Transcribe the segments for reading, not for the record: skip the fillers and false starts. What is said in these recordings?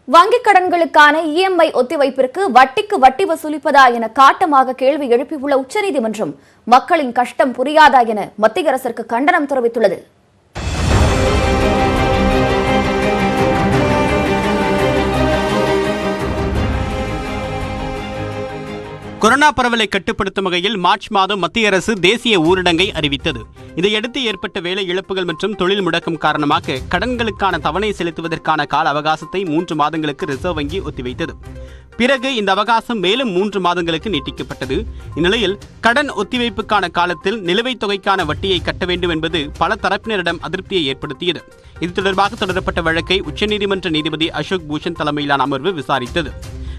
வங்கிக் கடன்களுக்கான இஎம்ஐ ஒத்திவைப்பிற்கு வட்டிக்கு வட்டி வசூலிப்பதா என காட்டமாக கேள்வி எழுப்பியுள்ள உச்சநீதிமன்றம் மக்களின் கஷ்டம் புரியாதா என மத்திய அரசிற்கு கண்டனம் தெரிவித்துள்ளது. கொரோனா பரவலை கட்டுப்படுத்தும் வகையில் மார்ச் மாதம் மத்திய அரசு தேசிய ஊரடங்கை அறிவித்தது. இதையடுத்து ஏற்பட்ட வேலை இழப்புகள் மற்றும் தொழில் முடக்கம் காரணமாக கடன்களுக்கான தவணை செலுத்துவதற்கான கால அவகாசத்தை 3 மாதங்களுக்கு ரிசர்வ் வங்கி ஒத்திவைத்தது. பிறகு இந்த அவகாசம் மேலும் 3 மாதங்களுக்கு நீட்டிக்கப்பட்டது. இந்நிலையில் கடன் ஒத்திவைப்புக்கான காலத்தில் நிலுவைத் தொகைக்கான வட்டியை கட்ட வேண்டும் என்பது பல தரப்பினரிடம் அதிருப்தியை ஏற்படுத்தியது. இது தொடர்பாக தொடரப்பட்ட வழக்கை உச்சநீதிமன்ற நீதிபதி அசோக் பூஷன் தலைமையிலான அமர்வு விசாரித்தது.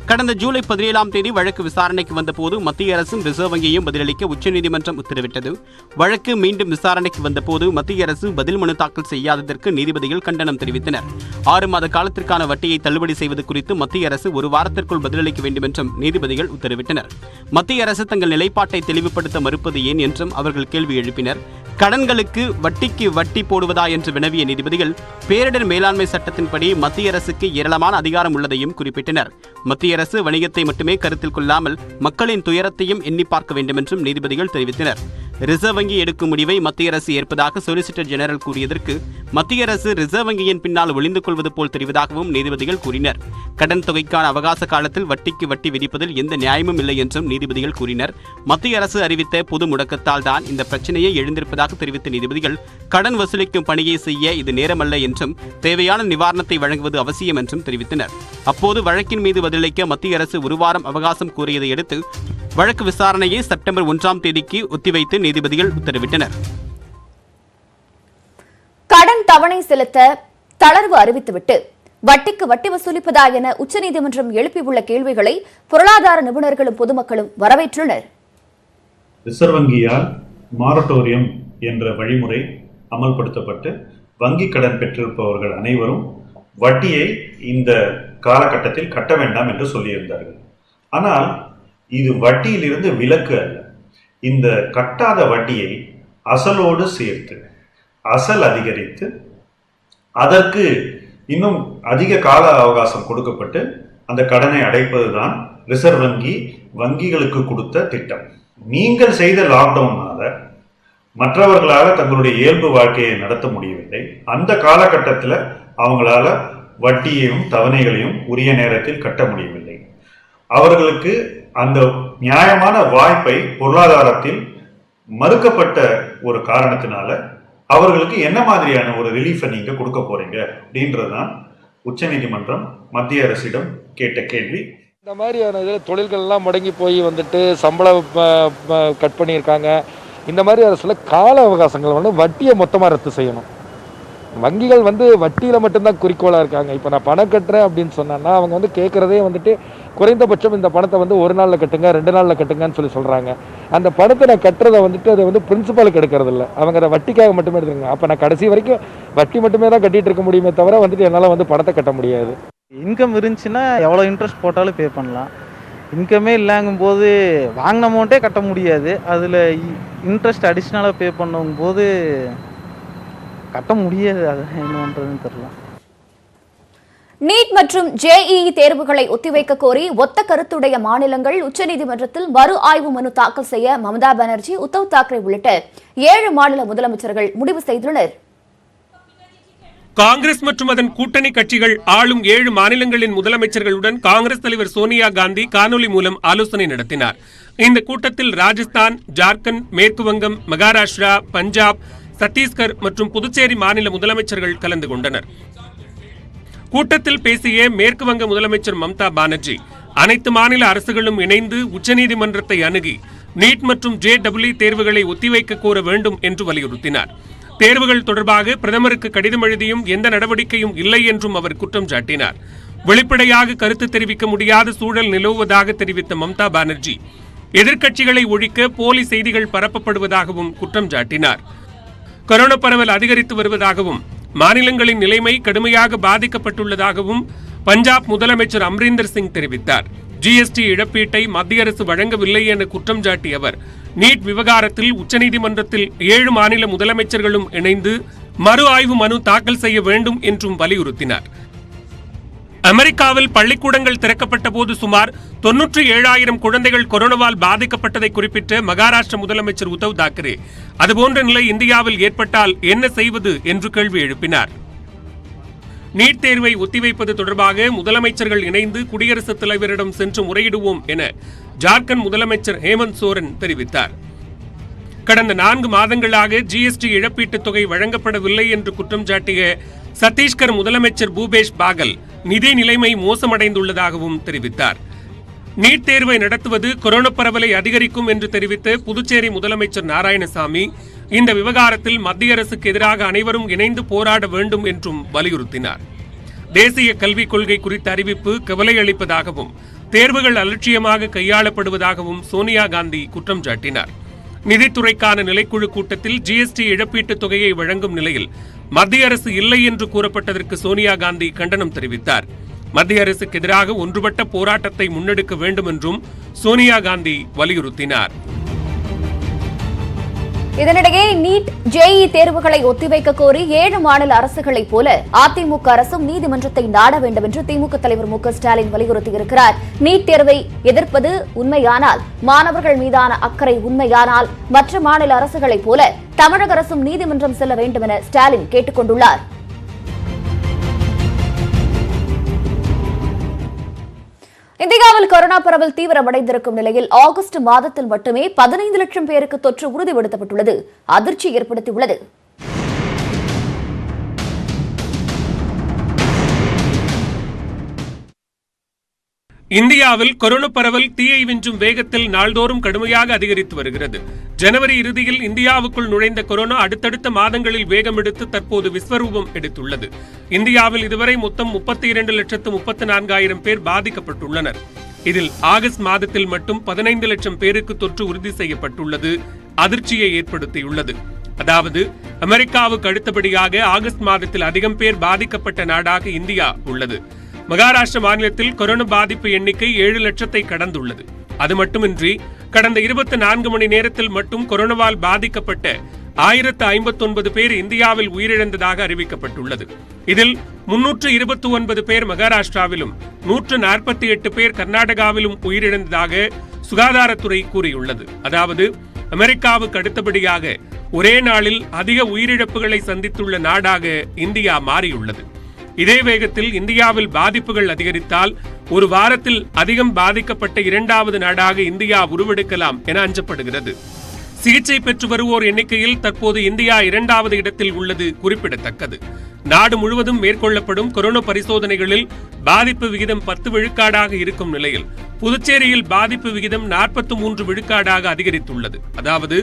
கடந்த ஜூலை 17ஆம் தேதி வழக்கு விசாரணைக்கு வந்தபோது மத்திய அரசும் ரிசர்வ் வங்கியையும் பதிலளிக்க உச்சநீதிமன்றம் உத்தரவிட்டது. வழக்கு மீண்டும் விசாரணைக்கு வந்தபோது மத்திய அரசு பதில் மனு தாக்கல் செய்யாததற்கு நீதிபதிகள் கண்டனம் தெரிவித்தனர். 6 மாத காலத்திற்கான வட்டியை தள்ளுபடி செய்வது குறித்து மத்திய அரசு 1 வாரத்திற்குள் பதிலளிக்க வேண்டும் என்றும் நீதிபதிகள் உத்தரவிட்டனர். மத்திய அரசு தங்கள் நிலைப்பாட்டை தெளிவுபடுத்த மறுப்பது ஏன் என்றும் அவர்கள் கேள்வி எழுப்பினர். கடன்களுக்கு வட்டிக்கு வட்டி போடுவதா என்று வினவிய நீதிபதிகள் பேரிடர் மேலாண்மை சட்டத்தின்படி மத்திய அரசுக்கு ஏராளமான அதிகாரம் உள்ளதையும் குறிப்பிட்டனர். மத்திய அரசு வணிகத்தை மட்டுமே கருத்தில் கொள்ளாமல் மக்களின் துயரத்தையும் எண்ணி பார்க்க வேண்டும் என்றும் நீதிபதிகள் தெரிவித்தனர். ரிசர்வ் வங்கி எடுக்கும் முடிவை மத்திய அரசு ஏற்பதாக சொலிசிட்டர் ஜெனரல் கூறியதற்கு மத்திய அரசு ரிசர்வ் வங்கியின் பின்னால் ஒளிந்து கொள்வது போல் தெரிவதாகவும் நீதிபதிகள் கூறினர். கடன் தொகைக்கான அவகாச காலத்தில் வட்டிக்கு வட்டி விதிப்பதில் எந்த நியாயமும் இல்லை என்றும் நீதிபதிகள் கூறினர். மத்திய அரசு அறிவித்த பொது முடக்கத்தால் தான் இந்த பிரச்சனையை எழுந்திருப்பதாக தெரிவித்த நீதிபதிகள் கடன் வசூலிக்கும் பணியை செய்ய இது நேரமல்ல என்றும் தேவையான நிவாரணத்தை வழங்குவது அவசியம் என்றும் தெரிவித்தனர். அப்போது வழக்கின் மீது பதிலளிக்க மத்திய அரசு 1 வாரம் அவகாசம் கோரியதை அடுத்து வழக்கு விசாரணையை செப்டம்பர் 1ஆம் தேதிக்கு ஒத்திவைத்து நீதிபதிகள் உத்தரவிட்டனர். கடன் தவணை செலுத்த தளர்வு அறிவித்துவிட்டு வட்டிக்கு வட்டி வசூலிப்பதா என உச்சநீதிமன்றம் எழுப்பியுள்ள கேள்விகளை பொருளாதார நிபுணர்களும் பொதுமக்களும் வரவேற்றுள்ளனர். ரிசர்வ் வங்கியால் மாரட்டோரியம் என்ற வழிமுறை அமல்படுத்தப்பட்டு வங்கி கடன் பெற்றிருப்பவர்கள் அனைவரும் வட்டியை இந்த காலகட்டத்தில் கட்ட வேண்டாம் என்று சொல்லியிருந்தார்கள். ஆனால் இது வட்டியிலிருந்து விலக்கு அல்ல. இந்த கட்டாத வட்டியை அசலோடு சேர்த்து அசல் அதிகரித்து அதற்கு இன்னும் அதிக கால அவகாசம் கொடுக்கப்பட்டு அந்த கடனை அடைப்பதுதான் ரிசர்வ் வங்கி வங்கிகளுக்கு கொடுத்த திட்டம். நீங்கள் செய்த லாக்டவுனால மற்றவர்களால் தங்களுடைய இயல்பு வாழ்க்கையை நடத்த முடியவில்லை. அந்த காலகட்டத்தில் அவங்களால வட்டியையும் தவணைகளையும் உரிய நேரத்தில் கட்ட முடியவில்லை. அவர்களுக்கு அந்த நியாயமான வாய்ப்பை பொருளாதாரத்தில் மறுக்கப்பட்ட ஒரு காரணத்தினால அவர்களுக்கு என்ன மாதிரியான ஒரு ரிலீஃபை நீங்க கொடுக்க போறீங்க அப்படின்றதுதான் உச்சநீதிமன்றம் மத்திய அரசிடம் கேட்ட கேள்வி. இந்த மாதிரியான இதில் தொழில்கள்லாம் முடங்கி போய் வந்துட்டு சம்பளம் கட் பண்ணியிருக்காங்க. இந்த மாதிரி அரசுல கால அவகாசங்கள் வட்டியை மொத்தமாக ரத்து செய்யணும். வங்கிகள் வட்டியில் மட்டும்தான் குறிக்கோளாக இருக்காங்க. இப்போ நான் பணம் கட்டுறேன் அப்படின்னு சொன்னேன்னா அவங்க கேட்குறதே குறைந்தபட்சம் இந்த பணத்தை 1 நாளில் கட்டுங்க 2 நாளில் கட்டுங்கன்னு சொல்கிறாங்க. அந்த பணத்தை நான் கட்டுறதை அது பிரின்சிபலுக்கு எடுக்கிறது இல்லை. அவங்க அதை வட்டிக்காக மட்டுமே எடுத்துருங்க. அப்போ நான் கடைசி வரைக்கும் வட்டி மட்டுமே தான் கட்டிகிட்டு இருக்க முடியுமே தவிர என்னால் பணத்தை கட்ட முடியாது. இன்கம் இருந்துச்சுன்னா எவ்வளோ இன்ட்ரெஸ்ட் போட்டாலும் பே பண்ணலாம். இன்கமே இல்லைங்கும்போது வாங்கின அமௌண்ட்டே கட்ட முடியாது. அதில் இன்ட்ரெஸ்ட் அடிஷ்னலாக பே பண்ணும்போது கட்ட முடியாது. அது என்ன பண்ணுறதுன்னு தெரியல. நீட் மற்றும் ஜேஇஇ தேர்வுகளை ஒத்திவைக்க கோரி ஒத்த கருத்துடைய மாநிலங்கள் உச்சநீதிமன்றத்தில் மறு ஆய்வு மனு தாக்கல் செய்ய மம்தா பானர்ஜி, உத்தவ் தாக்கரே உள்ளிட்ட 7 மாநில முதலமைச்சர்கள் முடிவு செய்துள்ளனர். காங்கிரஸ் மற்றும் அதன் கூட்டணி கட்சிகள் ஆளும் 7 மாநிலங்களின் முதலமைச்சர்களுடன் காங்கிரஸ் தலைவர் சோனியா காந்தி காணொலி மூலம் ஆலோசனை நடத்தினார். இந்த கூட்டத்தில் ராஜஸ்தான், ஜார்க்கண்ட், மேற்கு வங்கம், மகாராஷ்டிரா, பஞ்சாப், சத்தீஸ்கர் மற்றும் புதுச்சேரி மாநில முதலமைச்சர்கள் கலந்து கொண்டனர். கூட்டத்தில் பேசிய மேற்கு வங்க முதலமைச்சர் மம்தா பானர்ஜி அனைத்து மாநில அரசுகளும் இணைந்து உச்சநீதிமன்றத்தை அணுகி நீட் மற்றும் ஜேஇஇ தேர்வுகளை ஒத்திவைக்க கோர வேண்டும் என்று வலியுறுத்தினார். தேர்வுகள் தொடர்பாக பிரதமருக்கு கடிதம் எழுதியும் எந்த நடவடிக்கையும் இல்லை என்றும் அவர் குற்றம் சாட்டினார். வெளிப்படையாக கருத்து தெரிவிக்க முடியாத சூழல் நிலவுவதாக தெரிவித்த மம்தா பானர்ஜி எதிர்க்கட்சிகளை ஒழிக்க போலி செய்திகள் பரப்பப்படுவதாகவும் குற்றம் சாட்டினார். கொரோனா பரவல் அதிகரித்து வருவதாகவும் மாநிலங்களின் நிலைமை கடுமையாக பாதிக்கப்பட்டுள்ளதாகவும் பஞ்சாப் முதலமைச்சர் அம்ரீந்தர் சிங் தெரிவித்தார். ஜிஎஸ்டி இழப்பீட்டை மத்திய அரசு வழங்கவில்லை என குற்றம் சாட்டிய அவர் நீட் விவகாரத்தில் உச்சநீதிமன்றத்தில் 7 மாநில முதலமைச்சர்களும் இணைந்து மறு ஆய்வு மனு தாக்கல் செய்ய வேண்டும் என்றும் வலியுறுத்தினார். அமெரிக்காவில் பள்ளிக்கூடங்கள் திறக்கப்பட்ட போது சுமார் 97,000 குழந்தைகள் கொரோனாவால் பாதிக்கப்பட்டதை குறிப்பிட்ட மகாராஷ்டிர முதலமைச்சர் உத்தவ் தாக்கரே அதுபோன்ற நிலை இந்தியாவில் ஏற்பட்டால் என்ன செய்வது என்று கேள்வி எழுப்பினார். நீட் தேர்வை ஒத்திவைப்பது தொடர்பாக முதலமைச்சர்கள் இணைந்து குடியரசுத் தலைவரிடம் சென்று முறையிடுவோம் என ஜார்க்கண்ட் முதலமைச்சர் ஹேமந்த் சோரன் தெரிவித்தார். கடந்த 4 மாதங்களாக ஜிஎஸ்டி இழப்பீட்டுத் தொகை வழங்கப்படவில்லை என்று குற்றம் சாட்டிய சத்தீஸ்கர் முதலமைச்சர் பூபேஷ் பாகல் நிதி நிலைமை மோசமடைந்துள்ளதாகவும் தெரிவித்தார். நீட் தேர்வை நடத்துவது கொரோனா பரவலை அதிகரிக்கும் என்று தெரிவித்த புதுச்சேரி முதலமைச்சர் நாராயணசாமி இந்த விவகாரத்தில் மத்திய அரசுக்கு எதிராக அனைவரும் இணைந்து போராட வேண்டும் என்றும் வலியுறுத்தினார். தேசிய கல்விக் கொள்கை குறித்த அறிவிப்பு கவலை அளிப்பதாகவும் தேர்வுகள் அலட்சியமாக கையாளப்படுவதாகவும் சோனியா காந்தி குற்றம் சாட்டினார். நிதித்துறைக்கான நிலைக்குழு கூட்டத்தில் ஜிஎஸ்டி இழப்பீட்டுத் தொகையை வழங்கும் நிலையில் மத்திய அரசு இல்லை என்று கூறப்பட்டதற்கு சோனியா காந்தி கண்டனம் தெரிவித்தார். மத்திய அரசுக்கு எதிராக ஒன்றுபட்ட போராட்டத்தை முன்னெடுக்க வேண்டும் என்றும் சோனியா காந்தி வலியுறுத்தினார். இதனிடையே நீட் ஜேஇ தேர்வுகளை ஒத்திவைக்க கோரி 7 மாநில அரசுகளைப் போல அதிமுக அரசும் நீதிமன்றத்தை நாட வேண்டும் என்று திமுக தலைவர் மு.க.ஸ்டாலின் வலியுறுத்தியிருக்கிறார். நீட் தேர்வை எதிர்ப்பது உண்மையானால், மாணவர்கள் மீதான அக்கறை உண்மையானால் மற்ற மாநில அரசுகளைப் போல தமிழக அரசும் நீதிமன்றம் செல்ல வேண்டும் என ஸ்டாலின் கேட்டுக் கொண்டுள்ளார். இந்தியாவில் கொரோனா பரவல் தீவிரமடைந்திருக்கும் நிலையில் ஆகஸ்ட் மாதத்தில் மட்டுமே 15 லட்சம் பேருக்கு தொற்று உறுதிப்படுத்தப்பட்டுள்ளது அதிர்ச்சி ஏற்படுத்தியுள்ளது. இந்தியாவில் கொரோனா பரவல் தீயை விஞ்சும் வேகத்தில் நாள்தோறும் கடுமையாக அதிகரித்து வருகிறது. ஜனவரி இறுதியில் இந்தியாவுக்குள் நுழைந்த கொரோனா அடுத்தடுத்த மாதங்களில் வேகம் எடுத்து தற்போது விஸ்வரூபம் எடுத்துள்ளது. இந்தியாவில் இதுவரை மொத்தம் 32,34,000 பேர் பாதிக்கப்பட்டுள்ளனர். இதில் ஆகஸ்ட் மாதத்தில் மட்டும் 15 லட்சம் பேருக்கு தொற்று உறுதி செய்யப்பட்டுள்ளது அதிர்ச்சியை ஏற்படுத்தியுள்ளது. அதாவது அமெரிக்காவுக்கு அடுத்தபடியாக ஆகஸ்ட் மாதத்தில் அதிகம் பேர் பாதிக்கப்பட்ட நாடாக இந்தியா உள்ளது. மகாராஷ்டிர மாநிலத்தில் கொரோனா பாதிப்பு எண்ணிக்கை 7 லட்சத்தை கடந்துள்ளது. அது மட்டுமின்றி கடந்த 24 மணி நேரத்தில் மட்டும் கொரோனாவால் பாதிக்கப்பட்ட 1059 பேர் இந்தியாவில் உயிரிழந்ததாக அறிவிக்கப்பட்டுள்ளது. இதில் 329 பேர் மகாராஷ்டிராவிலும் 148 பேர் கர்நாடகாவிலும் உயிரிழந்ததாக சுகாதாரத்துறை கூறியுள்ளது. அதாவது அமெரிக்காவுக்கு அடுத்தபடியாக ஒரே நாளில் அதிக உயிரிழப்புகளை சந்தித்துள்ள நாடாக இந்தியா மாறியுள்ளது. இதே வேகத்தில் இந்தியாவில் பாதிப்புகள் அதிகரித்தால் ஒரு வாரத்தில் அதிகம் பாதிக்கப்பட்ட 2வது நாடாக இந்தியா உருவெடுக்கலாம் என அஞ்சப்படுகிறது. சிகிச்சை பெற்று வருவோர் எண்ணிக்கையில் தற்போது இந்தியா 2வது இடத்தில் உள்ளது குறிப்பிடத்தக்கது. நாடு முழுவதும் மேற்கொள்ளப்படும் கொரோனா பரிசோதனைகளில் பாதிப்பு விகிதம் 10 விழுக்காடாக இருக்கும் நிலையில் புதுச்சேரியில் பாதிப்பு விகிதம் 43 விழுக்காடாக அதிகரித்துள்ளது. அதாவது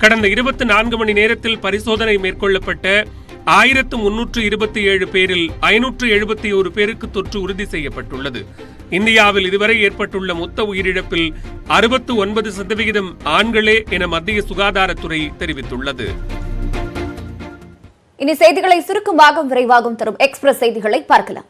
கடந்த 24 மணி நேரத்தில் பரிசோதனை மேற்கொள்ளப்பட்ட 1327 பேரில் 571 பேருக்கு தொற்று உறுதி செய்யப்பட்டுள்ளது. இந்தியாவில் இதுவரை ஏற்பட்டுள்ள மொத்த உயிரிழப்பில் 69% ஆண்களே என மத்திய சுகாதாரத்துறை தெரிவித்துள்ளது. இனி செய்திகளை சுருக்கமாகவும் விரைவாகவும் தரும் எக்ஸ்பிரஸ் செய்திகளை பார்க்கலாம்.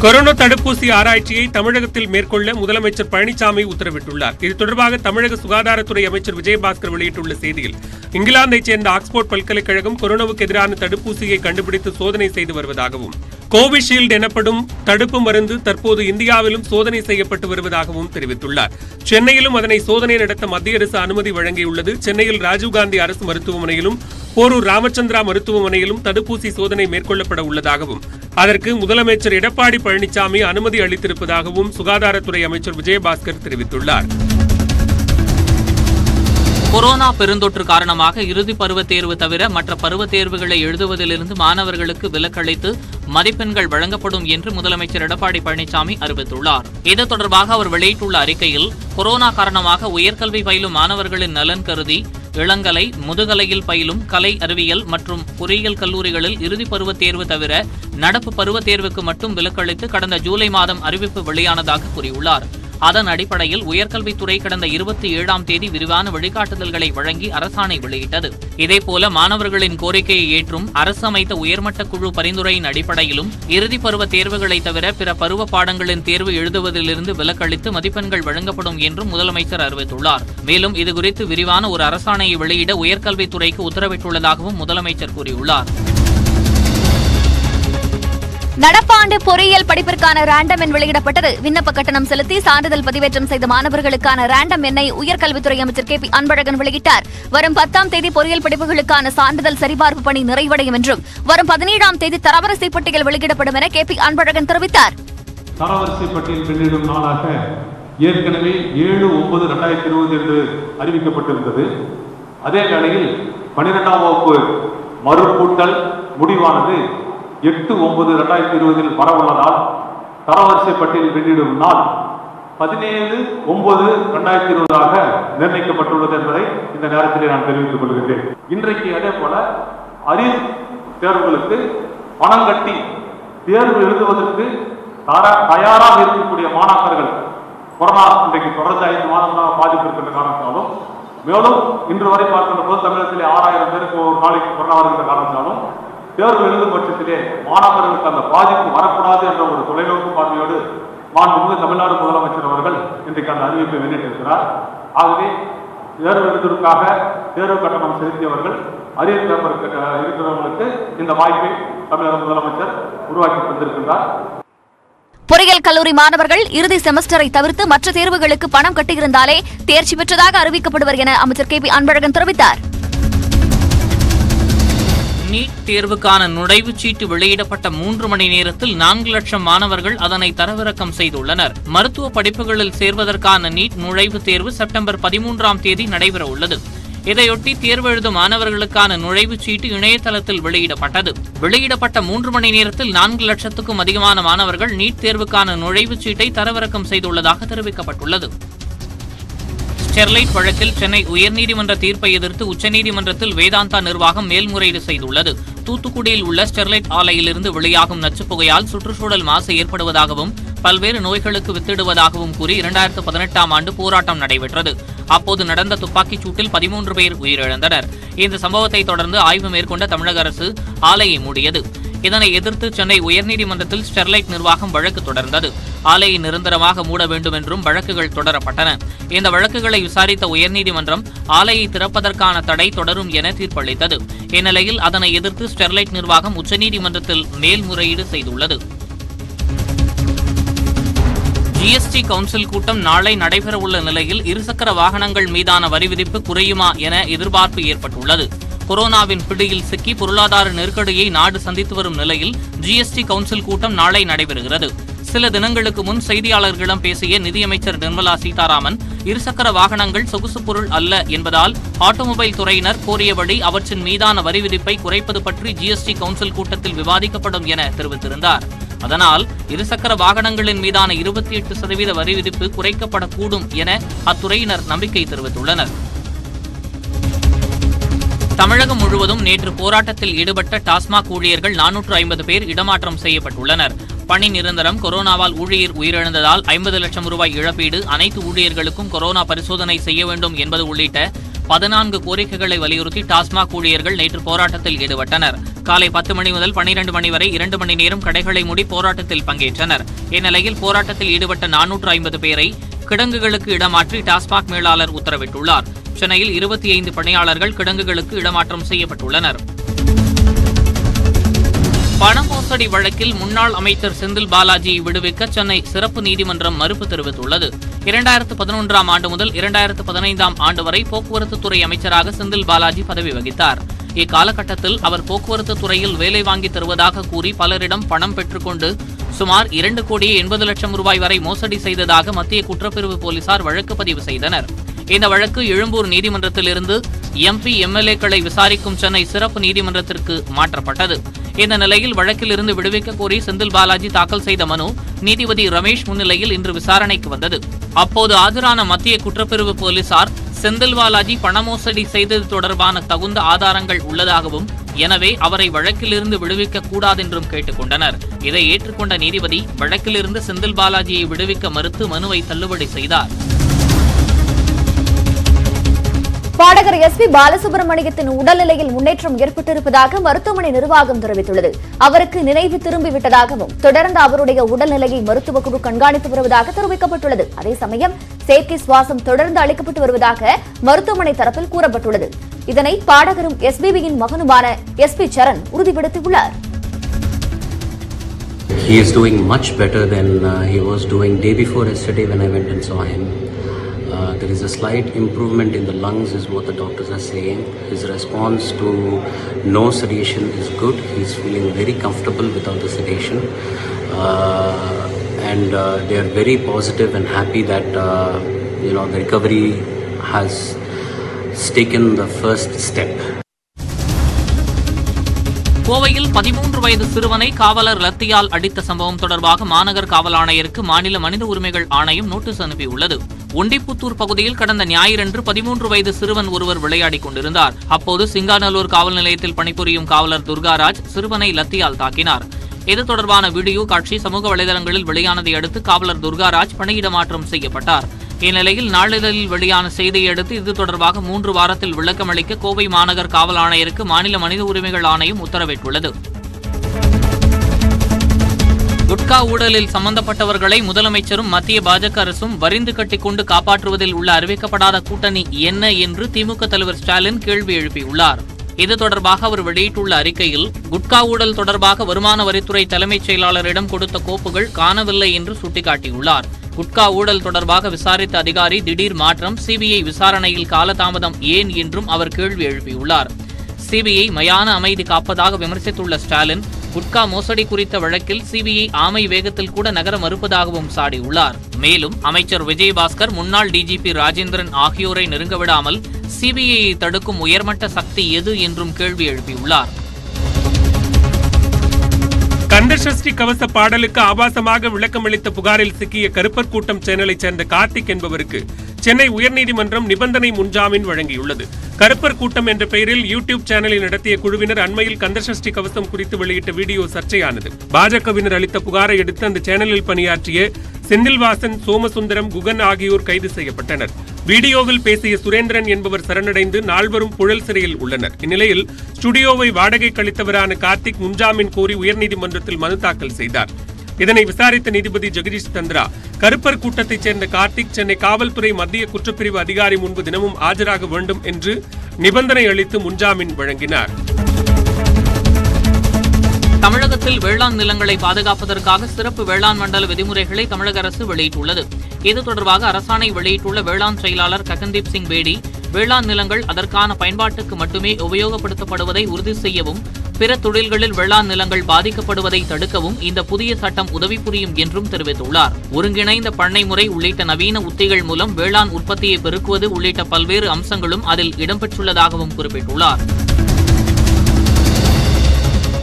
கொரோனா தடுப்பூசி ஆராய்ச்சியை தமிழகத்தில் மேற்கொள்ள முதலமைச்சர் பழனிசாமி உத்தரவிட்டுள்ளார். இது தொடர்பாக தமிழக சுகாதாரத்துறை அமைச்சர் விஜயபாஸ்கர் வெளியிட்டுள்ள செய்தியில், இங்கிலாந்தைச் சேர்ந்த ஆக்ஸ்போர்ட் பல்கலைக்கழகம் கொரோனாவுக்கு எதிரான தடுப்பூசியை கண்டுபிடித்து சோதனை செய்து வருவதாகவும், கோவிஷீல்டு எனப்படும் தடுப்பு மருந்து தற்போது இந்தியாவிலும் சோதனை செய்யப்பட்டு வருவதாகவும் தெரிவித்துள்ளார். சென்னையிலும் அதனை சோதனை நடத்த மத்திய அரசு அனுமதி வழங்கியுள்ளது. சென்னையில் ராஜீவ்காந்தி அரசு மருத்துவமனையிலும் போரூர் ராமச்சந்திரா மருத்துவமனையிலும் தடுப்பூசி சோதனை மேற்கொள்ளப்பட உள்ளதாகவும், அதற்கு முதலமைச்சர் எடப்பாடி பழனிசாமி அனுமதி அளித்திருப்பதாகவும் சுகாதாரத்துறை அமைச்சர் விஜயபாஸ்கர் தெரிவித்துள்ளார். கொரோனா பெருந்தொற்று காரணமாக இறுதி பருவத் தேர்வு தவிர மற்ற பருவத் தேர்வுகளை எழுதுவதிலிருந்து மாணவர்களுக்கு விலக்களித்து மதிப்பெண்கள் வழங்கப்படும் என்று முதலமைச்சர் எடப்பாடி பழனிசாமி அறிவித்துள்ளார். இது தொடர்பாக அவர் வெளியிட்டுள்ள அறிக்கையில், கொரோனா காரணமாக உயர்கல்வி பயிலும் மாணவர்களின் நலன் கருதி இளங்கலை, முதுகலையில் பயிலும் கலை, அறிவியல் மற்றும் பொறியியல் கல்லூரிகளில் இறுதி பருவத் தேர்வு தவிர நடப்பு பருவத் தேர்வுக்கு மட்டும் விலக்களித்து கடந்த ஜூலை மாதம் அறிவிப்பு வெளியானதாக கூறியுள்ளார். அதன் அடிப்படையில் உயர்கல்வித்துறை கடந்த 27ஆம் தேதி விரிவான வழிகாட்டுதல்களை வழங்கி அரசாணை வெளியிட்டது. இதேபோல மாணவர்களின் கோரிக்கையை ஏற்றும் அரசு அமைத்த உயர்மட்ட குழு பரிந்துரையின் அடிப்படையிலும் இறுதி பருவ தேர்வுகளை தவிர பிற பருவ பாடங்களின் தேர்வு எழுதுவதிலிருந்து விலக்களித்து மதிப்பெண்கள் வழங்கப்படும் என்றும் முதலமைச்சர் அறிவித்துள்ளார். மேலும் இதுகுறித்து விரிவான ஒரு அரசாணையை வெளியிட உயர்கல்வித்துறைக்கு உத்தரவிட்டுள்ளதாகவும் முதலமைச்சர் கூறியுள்ளார். நடப்பாண்டு பொறியியல் படிப்பிற்கான ரேண்டம் எண் வெளியிடப்பட்டது. விண்ணப்ப கட்டணம் செலுத்தி சான்றிதழ் பதிவேற்றம் செய்த மாணவர்களுக்கான ரேண்டம் எண்ணை உயர்கல்வித்துறை அமைச்சர் KP அன்பழகன் வெளியிட்டார். வரும் 10ஆம் தேதி பொறியியல் படிப்புகளுக்கான சான்றிதழ் சரிபார்ப்பு பணி நிறைவடையும் என்றும் வரும் 17ஆம் தேதி தரவரிசை பட்டியல் வெளியிடப்படும் என KP அன்பழகன் தெரிவித்தார். தரவரிசை பட்டியல் வெளியிடும் நாளாக ஏற்கனவே 7/9/2020 என்று அறிவிக்கப்பட்டிருந்தது. அதே வேளையில் 12ஆம் வகுப்பு மறுகூட்டல் முடிவானது 8/9/2020 வரவுள்ளதால் தரவரிசை பட்டியல் வெளியிடும் நாள் 17/9/2020 நிர்ணயிக்கப்பட்டுள்ளது என்பதை இந்த நேரத்தில் நான் தெரிவித்துக் கொள்கிறேன். இன்றைக்கு அதே போல அரியர் தேர்வுகளுக்கு பணம் கட்டி தேர்வு எழுதுவதற்கு தயாராக இருக்கக்கூடிய மாணாக்கர்கள் கொரோனா இன்றைக்கு தொடர்ந்து 5 மாதங்களாக பாதிப்பு இருக்கின்ற காரணத்தாலும், மேலும் இன்று வரை பார்க்கின்ற போது தமிழகத்திலே 6000 பேருக்கு ஒரு நாளைக்கு கொரோனா வருகின்ற காரணத்தாலும் தேர்வு எழுதும் பட்சத்திலே மாணவர்களுக்கு அந்த பாதிப்பு வரக்கூடாது என்ற ஒரு தொலைநோக்கு பார்வையோடு மாண்புமிகு தமிழ்நாடு முதலமைச்சர் அவர்கள் இன்றைக்கு அந்த அறிவிப்பை வெளியிட்டிருக்கிறார். ஆகவே தேர்வு எழுதுவதற்காக தேர்வு கட்டணம் செலுத்தியவர்கள் அரியர் பேப்பர் இருக்கிறவர்களுக்கு இந்த வாய்ப்பை தமிழக முதலமைச்சர் உருவாக்கி தந்திருக்கின்றார். பொறியியல் கல்லூரி மாணவர்கள் இறுதி செமஸ்டரை தவிர்த்து மற்ற தேர்வுகளுக்கு பணம் கட்டியிருந்தாலே தேர்ச்சி பெற்றதாக அறிவிக்கப்படுவர் என அமைச்சர் KP அன்பழகன் தெரிவித்தார். நீட் தேர்வுக்கான நுழைவுச் சீட்டு வெளியிடப்பட்ட 3 மணி நேரத்தில் 4 லட்சம் மாணவர்கள் அதனை தரவிறக்கம் செய்துள்ளனர். மருத்துவ படிப்புகளில் சேர்வதற்கான நீட் நுழைவுத் தேர்வு செப்டம்பர் 13ஆம் தேதி நடைபெற உள்ளது. இதையொட்டி தேர்வு எழுதும் மாணவர்களுக்கான நுழைவுச் சீட்டு இணையதளத்தில் வெளியிடப்பட்டது. வெளியிடப்பட்ட 3 மணி நேரத்தில் 4 லட்சத்துக்கும் அதிகமான மாணவர்கள் நீட் தேர்வுக்கான நுழைவுச் சீட்டை தரவிறக்கம் செய்துள்ளதாக தெரிவிக்கப்பட்டுள்ளது. ஸ்டெர்லைட் வழக்கில் சென்னை உயர்நீதிமன்ற தீர்ப்பை எதிர்த்து உச்சநீதிமன்றத்தில் வேதாந்தா நிர்வாகம் மேல்முறையீடு செய்துள்ளது. தூத்துக்குடியில் உள்ள ஸ்டெர்லைட் ஆலையிலிருந்து வெளியாகும் நச்சுப்புகையால் சுற்றுச்சூழல் மாசு ஏற்படுவதாகவும் பல்வேறு நோய்களுக்கு வித்திடுவதாகவும் கூறி 2018ஆம் ஆண்டு போராட்டம் நடைபெற்றது. அப்போது நடந்த துப்பாக்கிச் சூட்டில் 13 பேர் உயிரிழந்தனர். இந்த சம்பவத்தை தொடர்ந்து ஆய்வு மேற்கொண்ட தமிழக அரசு ஆலையை மூடியது. இதனை எதிர்த்து சென்னை உயர்நீதிமன்றத்தில் ஸ்டெர்லைட் நிர்வாகம் வழக்கு தொடர்ந்தது. ஆலையை நிரந்தரமாக மூட வேண்டும் என்றும் வழக்குகள் தொடரப்பட்டன. இந்த வழக்குகளை விசாரித்த உயர்நீதிமன்றம் ஆலையை திறப்பதற்கான தடை தொடரும் என தீர்ப்பளித்தது. இந்நிலையில் அதனை எதிர்த்து ஸ்டெர்லைட் நிர்வாகம் உச்சநீதிமன்றத்தில் மேல்முறையீடு செய்துள்ளது. GST கவுன்சில் கூட்டம் நாளை நடைபெறவுள்ள நிலையில் இருசக்கர வாகனங்கள் மீதான வரி விதிப்பு குறையுமா என எதிர்பார்ப்பு ஏற்பட்டுள்ளது. கொரோனாவின் பிடியில் சிக்கி பொருளாதார நெருக்கடியை நாடு சந்தித்து வரும் நிலையில் GST கவுன்சில் கூட்டம் நாளை நடைபெறுகிறது. சில தினங்களுக்கு முன் செய்தியாளர்களிடம் பேசிய நிதியமைச்சர் நிர்மலா சீதாராமன், இருசக்கர வாகனங்கள் சொகுசு பொருள் அல்ல என்பதால் ஆட்டோமொபைல் துறையினர் கோரியபடி அவற்றின் மீதான வரி விதிப்பை குறைப்பது பற்றி GST கவுன்சில் கூட்டத்தில் விவாதிக்கப்படும் என தெரிவித்திருந்தார். அதனால் இருசக்கர வாகனங்களின் மீதான 28% வரி விதிப்பு குறைக்கப்படக்கூடும் என அத்துறையினர் நம்பிக்கை தெரிவித்துள்ளனர். தமிழகம் முழுவதும் நேற்று போராட்டத்தில் ஈடுபட்ட டாஸ்மாக் ஊழியர்கள் 450 பேர் இடமாற்றம் செய்யப்பட்டுள்ளனர். பணி நிரந்தரம், கொரோனாவால் ஊழியர் உயிரிழந்ததால் 50 லட்சம் ரூபாய் இழப்பீடு, அனைத்து ஊழியர்களுக்கும் கொரோனா பரிசோதனை செய்ய வேண்டும் என்பது உள்ளிட்ட 14 கோரிக்கைகளை வலியுறுத்தி டாஸ்மாக் ஊழியர்கள் நேற்று போராட்டத்தில் ஈடுபட்டனர். காலை 10 மணி முதல் 12 மணி வரை 2 மணி நேரம் கடைகளை மூடி போராட்டத்தில் பங்கேற்றனர். இந்நிலையில் போராட்டத்தில் ஈடுபட்ட 450 பேரை கிடங்குகளுக்கு இடமாற்றி டாஸ்மாக் மேலாளர் உத்தரவிட்டுள்ளார். சென்னையில் 25 பணியாளர்கள் கிடங்குகளுக்கு இடமாற்றம் செய்யப்பட்டுள்ளனர். பண மோசடி வழக்கில் முன்னாள் அமைச்சர் செந்தில் பாலாஜியை விடுவிக்க சென்னை சிறப்பு நீதிமன்றம் மறுப்பு தெரிவித்துள்ளது. 2011ஆம் ஆண்டு முதல் 2015ஆம் ஆண்டு வரை போக்குவரத்து துறை அமைச்சராக செந்தில் பாலாஜி பதவி வகித்தார். இக்காலகட்டத்தில் அவர் போக்குவரத்து துறையில் வேலை வாங்கி தருவதாக கூறி பலரிடம் பணம் பெற்றுக்கொண்டு சுமார் 2,80,00,000 ரூபாய் வரை மோசடி செய்ததாக மத்திய குற்றப்பிரிவு போலீசார் வழக்கு பதிவு செய்தனர். இந்த வழக்கு எழும்பூர் நீதிமன்றத்திலிருந்து MP, MLA-க்களை விசாரிக்கும் சென்னை சிறப்பு நீதிமன்றத்திற்கு மாற்றப்பட்டது. இந்த நிலையில் வழக்கிலிருந்து விடுவிக்க கோரி செந்தில் பாலாஜி தாக்கல் செய்த மனு நீதிபதி ரமேஷ் முன்னிலையில் இன்று விசாரணைக்கு வந்தது. அப்போது ஆஜரான மத்திய குற்றப்பிரிவு போலீசார் செந்தில் பாலாஜி பண மோசடி செய்தது தொடர்பான தகுந்த ஆதாரங்கள் உள்ளதாகவும், எனவே அவரை வழக்கிலிருந்து விடுவிக்க கூடாதென்றும் கேட்டுக் கொண்டனர். இதை ஏற்றுக்கொண்ட நீதிபதி வழக்கிலிருந்து செந்தில் பாலாஜியை விடுவிக்க மறுத்து மனுவை தள்ளுபடி செய்தார். பாடகர் SP பாலசுப்ரமணியத்தின் உடல்நிலையில் முன்னேற்றம் ஏற்பட்டிருப்பதாக மருத்துவமனை நிர்வாகம் தெரிவித்துள்ளது. அவருக்கு நினைவு திரும்பிவிட்டதாகவும் தொடர்ந்து அவருடைய உடல்நிலையை மருத்துவ குழு கண்காணித்து வருவதாக தெரிவிக்கப்பட்டுள்ளது. அதே சமயம் செயற்கை சுவாசம் தொடர்ந்து அளிக்கப்பட்டு வருவதாக மருத்துவமனை தரப்பில் கூறப்பட்டுள்ளது. இதனை பாடகரும் SPB-யின் மகனுமான SP Charan உறுதிப்படுத்தியுள்ளார். He is doing much better than he was doing day before yesterday when I went and saw him. There is a slight improvement in the lungs is what the doctors are saying. His response to no sedation is good. He's feeling very comfortable without the sedation. And they are very positive and happy that the recovery has taken the first step. கோவையில் 13 வயது சிறுவனை காவலர் லத்தியால் அடித்த சம்பவம் தொடர்பாக மாநகர் காவல் ஆணையருக்கு மாநில மனித உரிமைகள் ஆணையம் நோட்டீஸ் அனுப்பியுள்ளது. ஒண்டிப்புத்தூர் பகுதியில் கடந்த ஞாயிறன்று 13 வயது சிறுவன் ஒருவர் விளையாடிக் கொண்டிருந்தார். அப்போது சிங்காநல்லூர் காவல் நிலையத்தில் பணிபுரியும் காவலர் துர்காராஜ் சிறுவனை லத்தியால் தாக்கினார். இது தொடர்பான வீடியோ காட்சி சமூக வலைதளங்களில் வெளியானதை அடுத்து காவலர் துர்காராஜ் பணியிட மாற்றம் செய்யப்பட்டார். இந்நிலையில் நாளிதழில் வெளியான செய்தியை அடுத்து இது தொடர்பாக 3 வாரத்தில் விளக்கமளிக்க கோவை மாநகர் காவல் ஆணையருக்கு மாநில மனித உரிமைகள் ஆணையம் உத்தரவிட்டுள்ளது. குட்கா ஊழலில் சம்பந்தப்பட்டவர்களை முதலமைச்சரும் மத்திய பாஜக அரசும் வரிந்து கட்டிக்கொண்டு காப்பாற்றுவதில் உள்ள அறிவிக்கப்படாத கூட்டணி என்ன என்று திமுக தலைவர் ஸ்டாலின் கேள்வி எழுப்பியுள்ளார். இது தொடர்பாக அவர் வெளியிட்டுள்ள அறிக்கையில் குட்கா ஊழல் தொடர்பாக வருமான வரித்துறை தலைமைச் செயலாளரிடம் கொடுத்த கோப்புகள் காணவில்லை என்று சுட்டிக்காட்டியுள்ளார். குட்கா ஊழல் தொடர்பாக விசாரித்த அதிகாரி திடீர் மாற்றம், சிபிஐ விசாரணையில் காலதாமதம் ஏன் என்றும் அவர் கேள்வி எழுப்பியுள்ளார். சிபிஐ மயான அமைதி காப்பதாக விமர்சித்துள்ள ஸ்டாலின், குட்கா மோசடி குறித்த வழக்கில் சிபிஐ ஆமை வேகத்தில் கூட நகர மறுப்பதாகவும் சாடியுள்ளார். மேலும் அமைச்சர் விஜயபாஸ்கர், முன்னாள் டிஜிபி ராஜேந்திரன் ஆகியோரை நெருங்க விடாமல் சிபிஐயை தடுக்கும் உயர்மட்ட சக்தி எது என்றும் கேள்வி எழுப்பியுள்ளார். கந்தசஷ்டி கவச பாடலுக்கு ஆபாசமாக விளக்கமளித்த புகாரில் சிக்கிய கருப்பர் கூட்டம் சேனலைச் சேர்ந்த கார்த்திக் என்பவருக்கு சென்னை உயர்நீதிமன்றம் நிபந்தனை முன்ஜாமீன் வழங்கியுள்ளது. கருப்பர் கூட்டம் என்ற பெயரில் யூடியூப் சேனலை நடத்திய குழுவினர் அண்மையில் கந்தசஷ்டி கவசம் குறித்து வெளியிட்ட வீடியோ சர்ச்சையானது. பாஜகவினர் அளித்த புகாரை அடுத்து அந்த சேனலில் பணியாற்றிய செந்தில்வாசன், சோமசுந்தரம், குகன் ஆகியோர் கைது செய்யப்பட்டனர். வீடியோவில் பேசிய சுரேந்திரன் என்பவர் சரணடைந்து நால்வரும் புழல் சிறையில் உள்ளனர். இந்நிலையில் ஸ்டுடியோவை வாடகைக்கு அளித்தவரான கார்த்திக் முன்ஜாமீன் கோரி உயர்நீதிமன்றத்தில் மனு தாக்கல் செய்தார். இதனை விசாரித்த நீதிபதி ஜெகதீஷ் தந்திரா, கருப்பர் கூட்டத்தைச் சேர்ந்த கார்த்திக் சென்னை காவல்துறை மத்திய குற்றப்பிரிவு அதிகாரி முன்பு தினமும் ஆஜராக வேண்டும் என்று நிபந்தனை அளித்து முன்ஜாமீன் வழங்கினார். தமிழகத்தில் வேளாண் நிலங்களை பாதுகாப்பதற்காக சிறப்பு வேளாண் மண்டல விதிமுறைகளை தமிழக அரசு வெளியிட்டுள்ளது. இது தொடர்பாக அரசாணை வெளியிட்டுள்ள வேளாண் செயலாளர் ககன்தீப் சிங் பேடி, வேளாண் நிலங்கள் அதற்கான பயன்பாட்டுக்கு மட்டுமே உபயோகப்படுத்தப்படுவதை உறுதி செய்யவும், பிற தொழில்களில் வேளாண் நிலங்கள் பாதிக்கப்படுவதை தடுக்கவும் இந்த புதிய சட்டம் உதவி புரியும் என்றும் தெரிவித்துள்ளார். ஒருங்கிணைந்த பண்ணை முறை உள்ளிட்ட நவீன உத்திகள் மூலம் வேளாண் உற்பத்தியை பெருக்குவது உள்ளிட்ட பல்வேறு அம்சங்களும் அதில் இடம்பெற்றுள்ளதாகவும் குறிப்பிட்டுள்ளார்.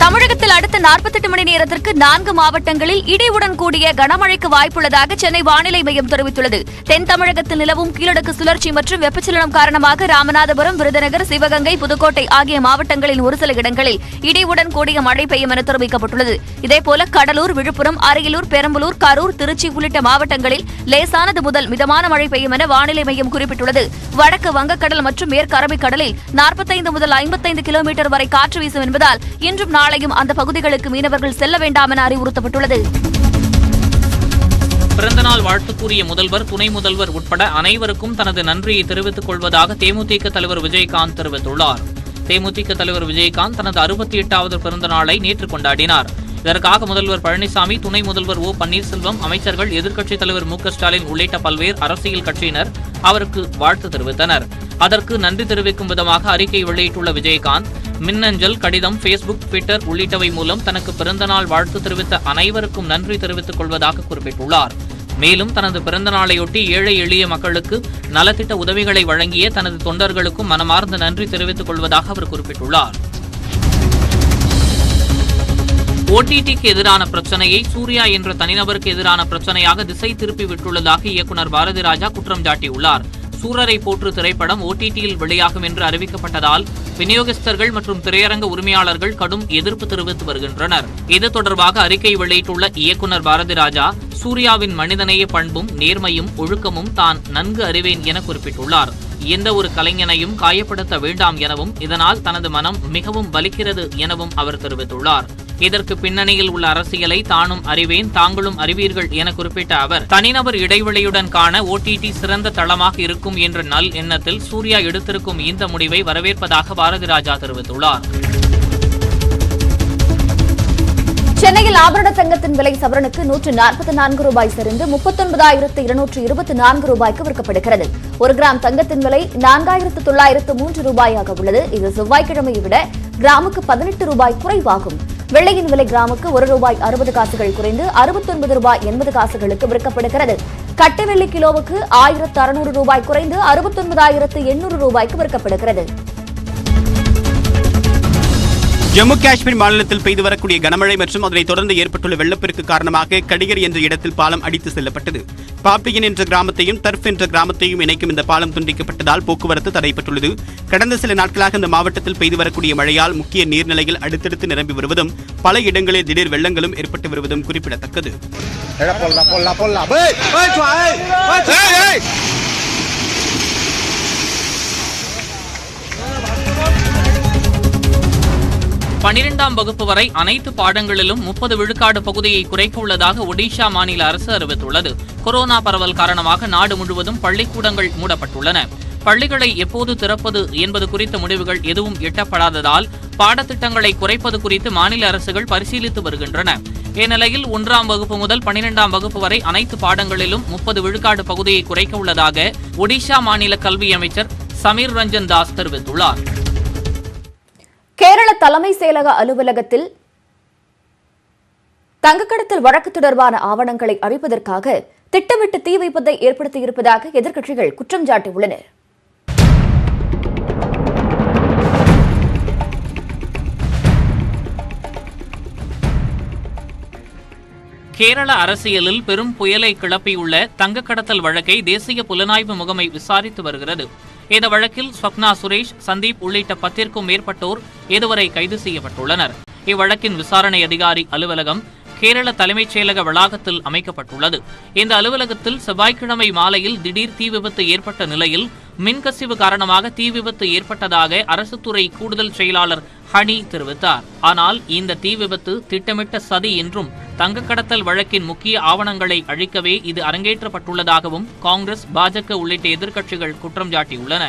தமிழகத்தில் அடுத்த 48 மணி நேரத்திற்கு 4 மாவட்டங்களில் இடியுடன் கூடிய கனமழைக்கு வாய்ப்புள்ளதாக சென்னை வானிலை மையம் தெரிவித்துள்ளது. தென் தமிழகத்தில் நிலவும் கீழடுக்கு சுழற்சி மற்றும் வெப்பச்சலனம் காரணமாக ராமநாதபுரம், விருதுநகர், சிவகங்கை, புதுக்கோட்டை ஆகிய மாவட்டங்களின் ஒரு சில இடங்களில் இடியுடன் கூடிய மழை பெய்யும் என தெரிவிக்கப்பட்டுள்ளது. இதேபோல கடலூர், விழுப்புரம், அரியலூர், பெரம்பலூர், கரூர், திருச்சி உள்ளிட்ட மாவட்டங்களில் லேசானது முதல் மிதமான மழை பெய்யும் என வானிலை மையம் குறிப்பிட்டுள்ளது. வடக்கு வங்கக்கடல் மற்றும் மேற்கு அரபிக்கடலில் 45 முதல் 55 கிலோமீட்டர் வரை காற்று வீசும் என்பதால் இன்றும் நாளையும் அந்த பகுதிகளுக்கு மீனவர்கள் செல்ல வேண்டாம் என அறிவுறுத்தப்பட்டுள்ளது. பிறந்தநாள் வாழ்த்து கூறிய முதல்வர், துணை முதல்வர் உட்பட அனைவருக்கும் தனது நன்றியை தெரிவித்துக் கொள்வதாக தேமுதிக தலைவர் விஜயகாந்த் தெரிவித்துள்ளார். தேமுதிக தலைவர் விஜயகாந்த் தனது 68வது பிறந்த நாளை நேற்று கொண்டாடினார். இதற்காக முதல்வர் பழனிசாமி, துணை முதல்வர் ஓ பன்னீர்செல்வம், அமைச்சர்கள், எதிர்க்கட்சித் தலைவர் மு க ஸ்டாலின் உள்ளிட்ட பல்வேறு அரசியல் கட்சியினர் அவருக்கு வாழ்த்து தெரிவித்தனர். அதற்கு நன்றி தெரிவிக்கும் விதமாக அறிக்கை வெளியிட்டுள்ள விஜயகாந்த், மின்னஞ்சல், கடிதம், பேஸ்புக், ட்விட்டர் உள்ளிட்டவை மூலம் தனக்கு பிறந்தநாள் வாழ்த்து தெரிவித்த அனைவருக்கும் நன்றி தெரிவித்துக் கொள்வதாக குறிப்பிட்டுள்ளார். மேலும் தனது பிறந்த நாளையொட்டி ஏழை எளிய மக்களுக்கு நலத்திட்ட உதவிகளை வழங்கிய தனது தொண்டர்களுக்கும் மனமார்ந்த நன்றி தெரிவித்துக் கொள்வதாக அவர் குறிப்பிட்டுள்ளார். ஓடிடிக்கு எதிரான பிரச்சனையை சூர்யா என்ற தனிநபருக்கு எதிரான பிரச்சனையாக திசை திருப்பி விட்டுள்ளதாக இயக்குநர் பாரதி ராஜா குற்றம் சாட்டியுள்ளார். சூரரை போற்று திரைப்படம் ஓடிடியில் வெளியாகும் என்று அறிவிக்கப்பட்டதால் விநியோகஸ்தர்கள் மற்றும் திரையரங்க உரிமையாளர்கள் கடும் எதிர்ப்பு தெரிவித்து வருகின்றனர். இது தொடர்பாக அறிக்கை வெளியிட்டுள்ள இயக்குநர் பாரதி ராஜா, சூர்யாவின் மனிதநேய பண்பும் நேர்மையும் ஒழுக்கமும் தான் நன்கு அறிவேன் என குறிப்பிட்டுள்ளார். எந்த ஒரு கலைஞனையும் காயப்படுத்த வேண்டாம் எனவும், இதனால் தனது மனம் மிகவும் வலிக்கிறது எனவும் அவர் தெரிவித்துள்ளார். இதற்கு பின்னணியில் உள்ள அரசியலை தானும் அறிவேன், தாங்களும் அறிவீர்கள் என குறிப்பிட்ட அவர், தனிநபர் இடைவெளியுடன் காண ஓடிடி சிறந்த தளமாக இருக்கும் என்ற நல் எண்ணத்தில் சூர்யா எடுத்திருக்கும் இந்த முடிவை வரவேற்பதாக பாரதி ராஜா தெரிவித்துள்ளார். சென்னையில் ஆபரண தங்கத்தின் விலை சவரனுக்கு 144 ரூபாய் சரிந்து 39,224 ரூபாய்க்கு விற்கப்படுகிறது. 1 கிராம் தங்கத்தின் விலை 4,903 ரூபாயாக உள்ளது. இது செவ்வாய்க்கிழமையை விட கிராமுக்கு 18 ரூபாய் குறைவாகும். வெள்ளையின் விலை கிராமுக்கு 1 ரூபாய் 60 காசுகள் குறைந்து 69 ரூபாய் 80 காசுகளுக்கு விற்கப்படுகிறது. கட்டை வெள்ளி கிலோவுக்கு 1,600 ரூபாய் குறைந்து 69,800 ரூபாய்க்கு விற்கப்படுகிறது. ஜம்மு காஷ்மீர் மாநிலத்தில் பெய்து வரக்கூடிய கனமழை மற்றும் அதனைத் தொடர்ந்து ஏற்பட்டுள்ள வெள்ளப்பெருக்கு காரணமாக கடிகர் என்ற இடத்தில் பாலம் அடித்து செல்லப்பட்டது. பாப்பியன் என்ற கிராமத்தையும் தர்ஃப் என்ற கிராமத்தையும் இணைக்கும் இந்த பாலம் துண்டிக்கப்பட்டதால் போக்குவரத்து தடைப்பட்டுள்ளது. கடந்த சில நாட்களாக இந்த மாவட்டத்தில் பெய்து வரக்கூடிய மழையால் முக்கிய நீர்நிலைகள் அடுத்தடுத்து நிரம்பி வருவதும் பல இடங்களில் திடீர் வெள்ளங்களும் ஏற்பட்டு வருவதும் குறிப்பிடத்தக்கது. பனிரெண்டாம் வகுப்பு வரை அனைத்து பாடங்களிலும் 30 விழுக்காடு பகுதியை குறைக்க உள்ளதாக ஒடிஷா மாநில அரசு அறிவித்துள்ளது. கொரோனா பரவல் காரணமாக நாடு முழுவதும் பள்ளிக்கூடங்கள் மூடப்பட்டுள்ளன. பள்ளிகளை எப்போது திறப்பது என்பது குறித்த முடிவுகள் எதுவும் எட்டப்படாததால் பாடத்திட்டங்களை குறைப்பது குறித்து மாநில அரசுகள் பரிசீலித்து வருகின்றன. இந்நிலையில் 1ஆம் வகுப்பு முதல் 12ஆம் வகுப்பு வரை அனைத்து பாடங்களிலும் 30 விழுக்காடு பகுதியை குறைக்க உள்ளதாக ஒடிஷா மாநில கல்வி அமைச்சர் சமீர் ரஞ்சன் தாஸ் தெரிவித்துள்ளார். கேரள தலைமை செயலக அலுவலகத்தில் தங்கக்கடத்தல் வழக்கு தொடர்பான ஆவணங்களை அழிப்பதற்காக திட்டமிட்டு தீ வைப்பதை ஏற்படுத்தியிருப்பதாக எதிர்க்கட்சிகள் குற்றம் சாட்டியுள்ளனர். கேரள அரசியலில் பெரும் புயலை கிளப்பியுள்ள தங்கக்கடத்தல் வழக்கை தேசிய புலனாய்வு முகமை விசாரித்து வருகிறது. இந்த வழக்கில் ஸ்வப்னா சுரேஷ், சந்தீப் உள்ளிட்ட 10க்கும் மேற்பட்டோர் இதுவரை கைது செய்யப்பட்டுள்ளனர். இவ்வழக்கின் விசாரணை அதிகாரி அலுவலகம் கேரள தலைமைச் செயலக வளாகத்தில் அமைக்கப்பட்டுள்ளது. இந்த அலுவலகத்தில் செவ்வாய்க்கிழமை மாலையில் திடீர் தீ விபத்து ஏற்பட்ட நிலையில் மின்கசிவு காரணமாக தீ விபத்து ஏற்பட்டதாக அரசுத்துறை கூடுதல் செயலாளர் ஹனி தெரிவித்தார். ஆனால் இந்த தீ விபத்து திட்டமிட்ட சதி என்றும் தங்கக்கடத்தல் வழக்கின் முக்கிய ஆவணங்களை அழிக்கவே இது அரங்கேற்றப்பட்டுள்ளதாகவும் காங்கிரஸ், பாஜக உள்ளிட்ட எதிர்க்கட்சிகள் குற்றம் சாட்டியுள்ளன.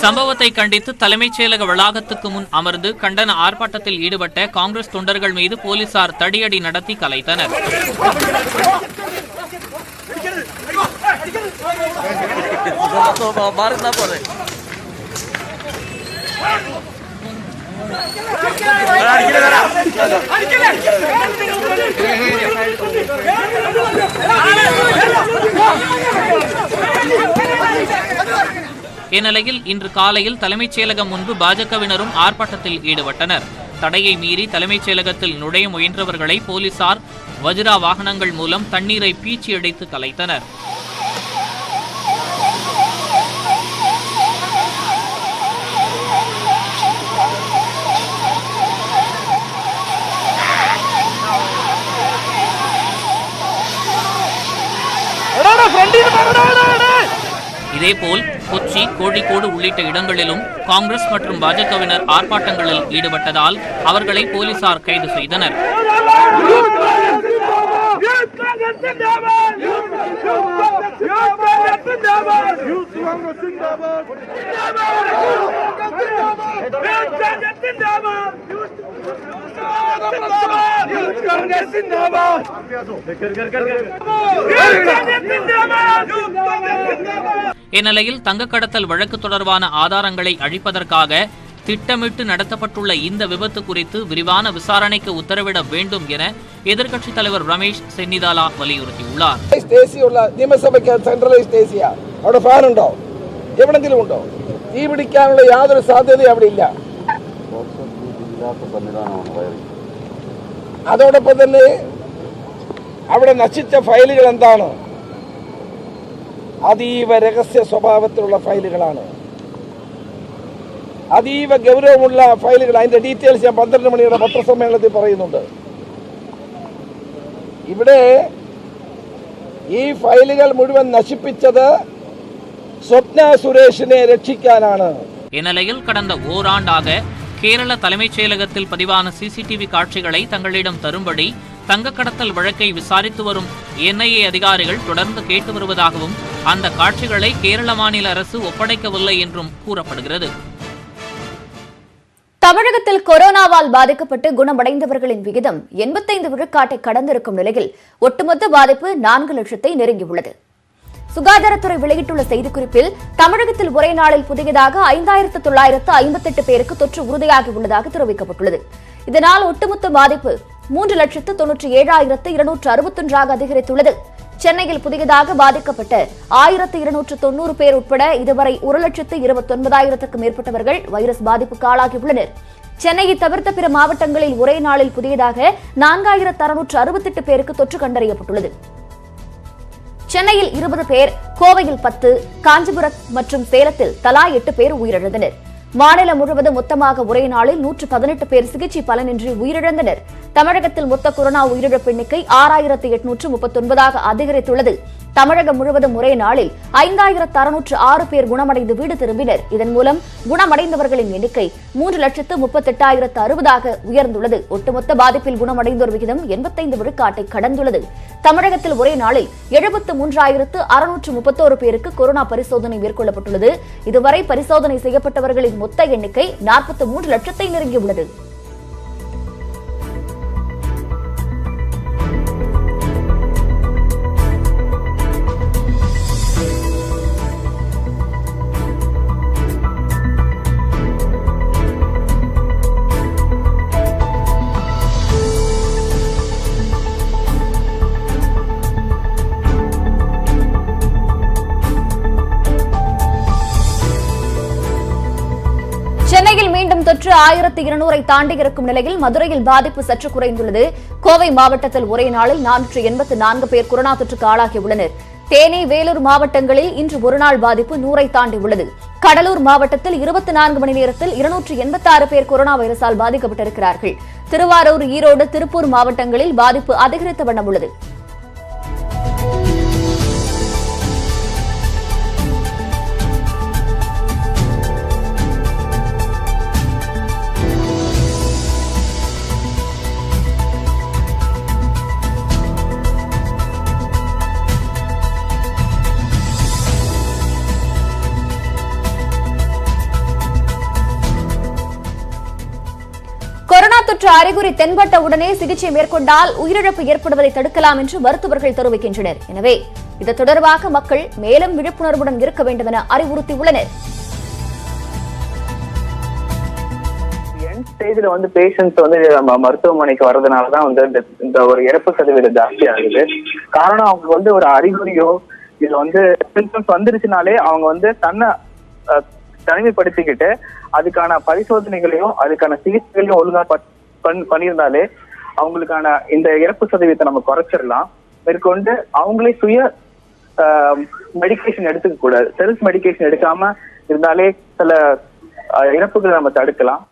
சம்பவத்தை கண்டித்து தலைமைச் செயலக வளாகத்துக்கு முன் அமர்ந்து கண்டன ஆர்ப்பாட்டத்தில் ஈடுபட்ட காங்கிரஸ் தொண்டர்கள் மீது போலீசார் தடியடி நடத்தி கலைத்தனர். இந்நிலையில் இன்று காலையில் தலைமைச் செயலகம் முன்பு பாஜகவினரும் ஆர்ப்பாட்டத்தில் ஈடுபட்டனர். தடையை மீறி தலைமைச் செயலகத்தில் நுழைய முயன்றவர்களை போலீசார் வஜ்ரா வாகனங்கள் மூலம் தண்ணீரை பீச்சி அடித்து கலைத்தனர். இதேபோல் கொச்சி, கோழிக்கோடு உள்ளிட்ட இடங்களிலும் காங்கிரஸ் மற்றும் பாஜகவினர் ஆர்ப்பாட்டங்களில் ஈடுபட்டதால் அவர்களை போலீசார் கைது செய்தனர். இந்நிலையில் தங்கக்கடத்தல் வழக்கு தொடர்பான ஆதாரங்களை அழிப்பதற்காக திட்டமிட்டு நடத்தப்பட்டுள்ள இந்த விபத்து குறித்து விரிவான விசாரணைக்கு உத்தரவிட வேண்டும் என எதிர்க்கட்சித் தலைவர் ரமேஷ் சென்னிதாலா വലിയുறுത്തിயுள்ளாർ. നിയമസഭയ്ക്ക് സെൻട്രലൈസ്ഡ് ഏസിയ അവിടെ ഫാൻ ഉണ്ടോ? എവിടെങ്കിലും ഉണ്ടോ? തീ പിടിക്കാനുള്ള യാതൊരു സാധ്യതയും അവിടെ ഇല്ല. അതോടൊപ്പം തന്നെ അവിടെ നശിച്ച ഫയലുകൾ എന്താണ്? അതീവ രഹസ്യ സ്വഭാവത്തിലുള്ള ഫയലുകളാണ്. അതീവ ഗൗരവമുള്ള ഫയലുകൾ. അതിന്റെ ഡീറ്റെയിൽസ് ഞാൻ 12 മണിയുടെ പത്രസമ്മേളനത്തിൽ പറയുന്നുണ്ട്. ഇവിടെ ഈ ഫയലുകൾ മുഴുവൻ നശിപ്പിച്ചത് സ്വപ്ന സുരേഷിനെ രക്ഷിക്കാനാണ്. இந்நிலையில் கடந்த ஓராண்டாக கேரள தலைமைச் செயலகத்தில் பதிவான சிசிடிவி காட்சிகளை தங்களிடம் தரும்படி தங்க கடத்தல் வழக்கை விசாரித்து வரும் என்ஐஏ அதிகாரிகள் தொடர்ந்து கேட்டு வருவதாகவும் அந்த காட்சிகளை கேரள மாநில அரசு ஒப்படைக்கவில்லை என்றும் கூறப்படுகிறது. தமிழகத்தில் கொரோனாவால் பாதிக்கப்பட்டு குணமடைந்தவர்களின் விகிதம் 85 விழுக்காட்டை கடந்திருக்கும் நிலையில் ஒட்டுமொத்த பாதிப்பு 4 லட்சத்தை நெருங்கியுள்ளது. சுகாதாரத்துறை வெளியிட்டுள்ள செய்திக்குறிப்பில் தமிழகத்தில் ஒரே நாளில் புதியதாக 5958 பேருக்கு தொற்று உறுதியாகியுள்ளதாக தெரிவிக்கப்பட்டுள்ளது. இதனால் ஒட்டுமொத்த பாதிப்பு 3,97,261 அதிகரித்துள்ளது. சென்னையில் புதியதாக பாதிக்கப்பட்ட 1290 பேர் உட்பட இதுவரை 1,29,000க்கும் மேற்பட்டவர்கள் வைரஸ் பாதிப்புக்கு ஆளாகியுள்ளனர். சென்னையை தவிர்த்த பிற மாவட்டங்களில் ஒரே நாளில் புதியதாக 4,668 பேருக்கு தொற்று கண்டறியப்பட்டுள்ளது. சென்னையில் 20 பேர், கோவையில் 10, காஞ்சிபுரம் மற்றும் சேலத்தில் தலா 8 பேர் உயிரிழந்தனர். மாநிலம் முழுவதும் மொத்தமாக ஒரே நாளில் 118 பேர் சிகிச்சை பலனின்றி உயிரிழந்தனர். தமிழகத்தில் மொத்த கொரோனா உயிரிழப்பு எண்ணிக்கை 6,839 அதிகரித்துள்ளது. தமிழகம் முழுவதும் ஒரே நாளில் 5,606 பேர் குணமடைந்து வீடு திரும்பினர். இதன் மூலம் குணமடைந்தவர்களின் எண்ணிக்கை 3,38,060 உயர்ந்துள்ளது. ஒட்டுமொத்த பாதிப்பில் குணமடைந்தோர் விகிதம் 85 விழுக்காட்டை கடந்துள்ளது. தமிழகத்தில் ஒரே நாளில் 73,631 பேருக்கு கொரோனா பரிசோதனை மேற்கொள்ளப்பட்டுள்ளது. இதுவரை பரிசோதனை செய்யப்பட்டவர்களின் மொத்த எண்ணிக்கை 43 லட்சத்தை நெருங்கியுள்ளது. சென்னையில் மீண்டும் தொற்று 1200 தாண்டி இருக்கும் நிலையில் மதுரையில் பாதிப்பு சற்று குறைந்துள்ளது. கோவை மாவட்டத்தில் ஒரே நாளில் 484 பேர் கொரோனா தொற்றுக்கு ஆளாகியுள்ளனர். தேனி, வேலூர் மாவட்டங்களில் இன்று ஒருநாள் பாதிப்பு 100ஐ தாண்டியுள்ளது. கடலூர் மாவட்டத்தில் 24 மணி நேரத்தில் 286 பேர் கொரோனா வைரஸால் பாதிக்கப்பட்டிருக்கிறார்கள். திருவாரூர், ஈரோடு, திருப்பூர் மாவட்டங்களில் பாதிப்பு அதிகரித்த வண்ணம் உள்ளது. கொரோனா தொற்று அறிகுறி தென்பட்ட உடனே சிகிச்சை மேற்கொண்டால் உயிரிழப்பு ஏற்படுவதை தடுக்கலாம் என்று மருத்துவர்கள் தெரிவிக்கின்றனர். எனவே இது தொடர்பாக மக்கள் மேலும் விழிப்புணர்வுடன் இருக்க வேண்டும் என அறிவுறுத்தியுள்ளனர். ஸ்டேஜ்ல பேஷண்ட்ஸ் மருத்துவமனைக்கு வர்றதுனாலதான் இந்த ஒரு இறப்பு சதவீதம் ஜாஸ்தி ஆகுது. காரணம் அவங்க ஒரு அறிகுறியோ இது சிம்டம்ஸ் வந்துருச்சுனாலே அவங்க தன்னை தனிமைப்படுத்திக்கிட்டு அதுக்கான பரிசோதனைகளையும் அதுக்கான சிகிச்சைகளையும் ஒழுங்கா பண்ணியிருந்தாலே அவங்களுக்கான இந்த இறப்பு சதவீதத்தை நம்ம குறைச்சிடலாம். மேற்கொண்டு அவங்களே சுய மெடிக்கேஷன் எடுத்துக்க கூடாது. செல்ஃப் மெடிக்கேஷன் எடுக்காம இருந்தாலே சில இறப்புகளை நம்ம தடுக்கலாம்.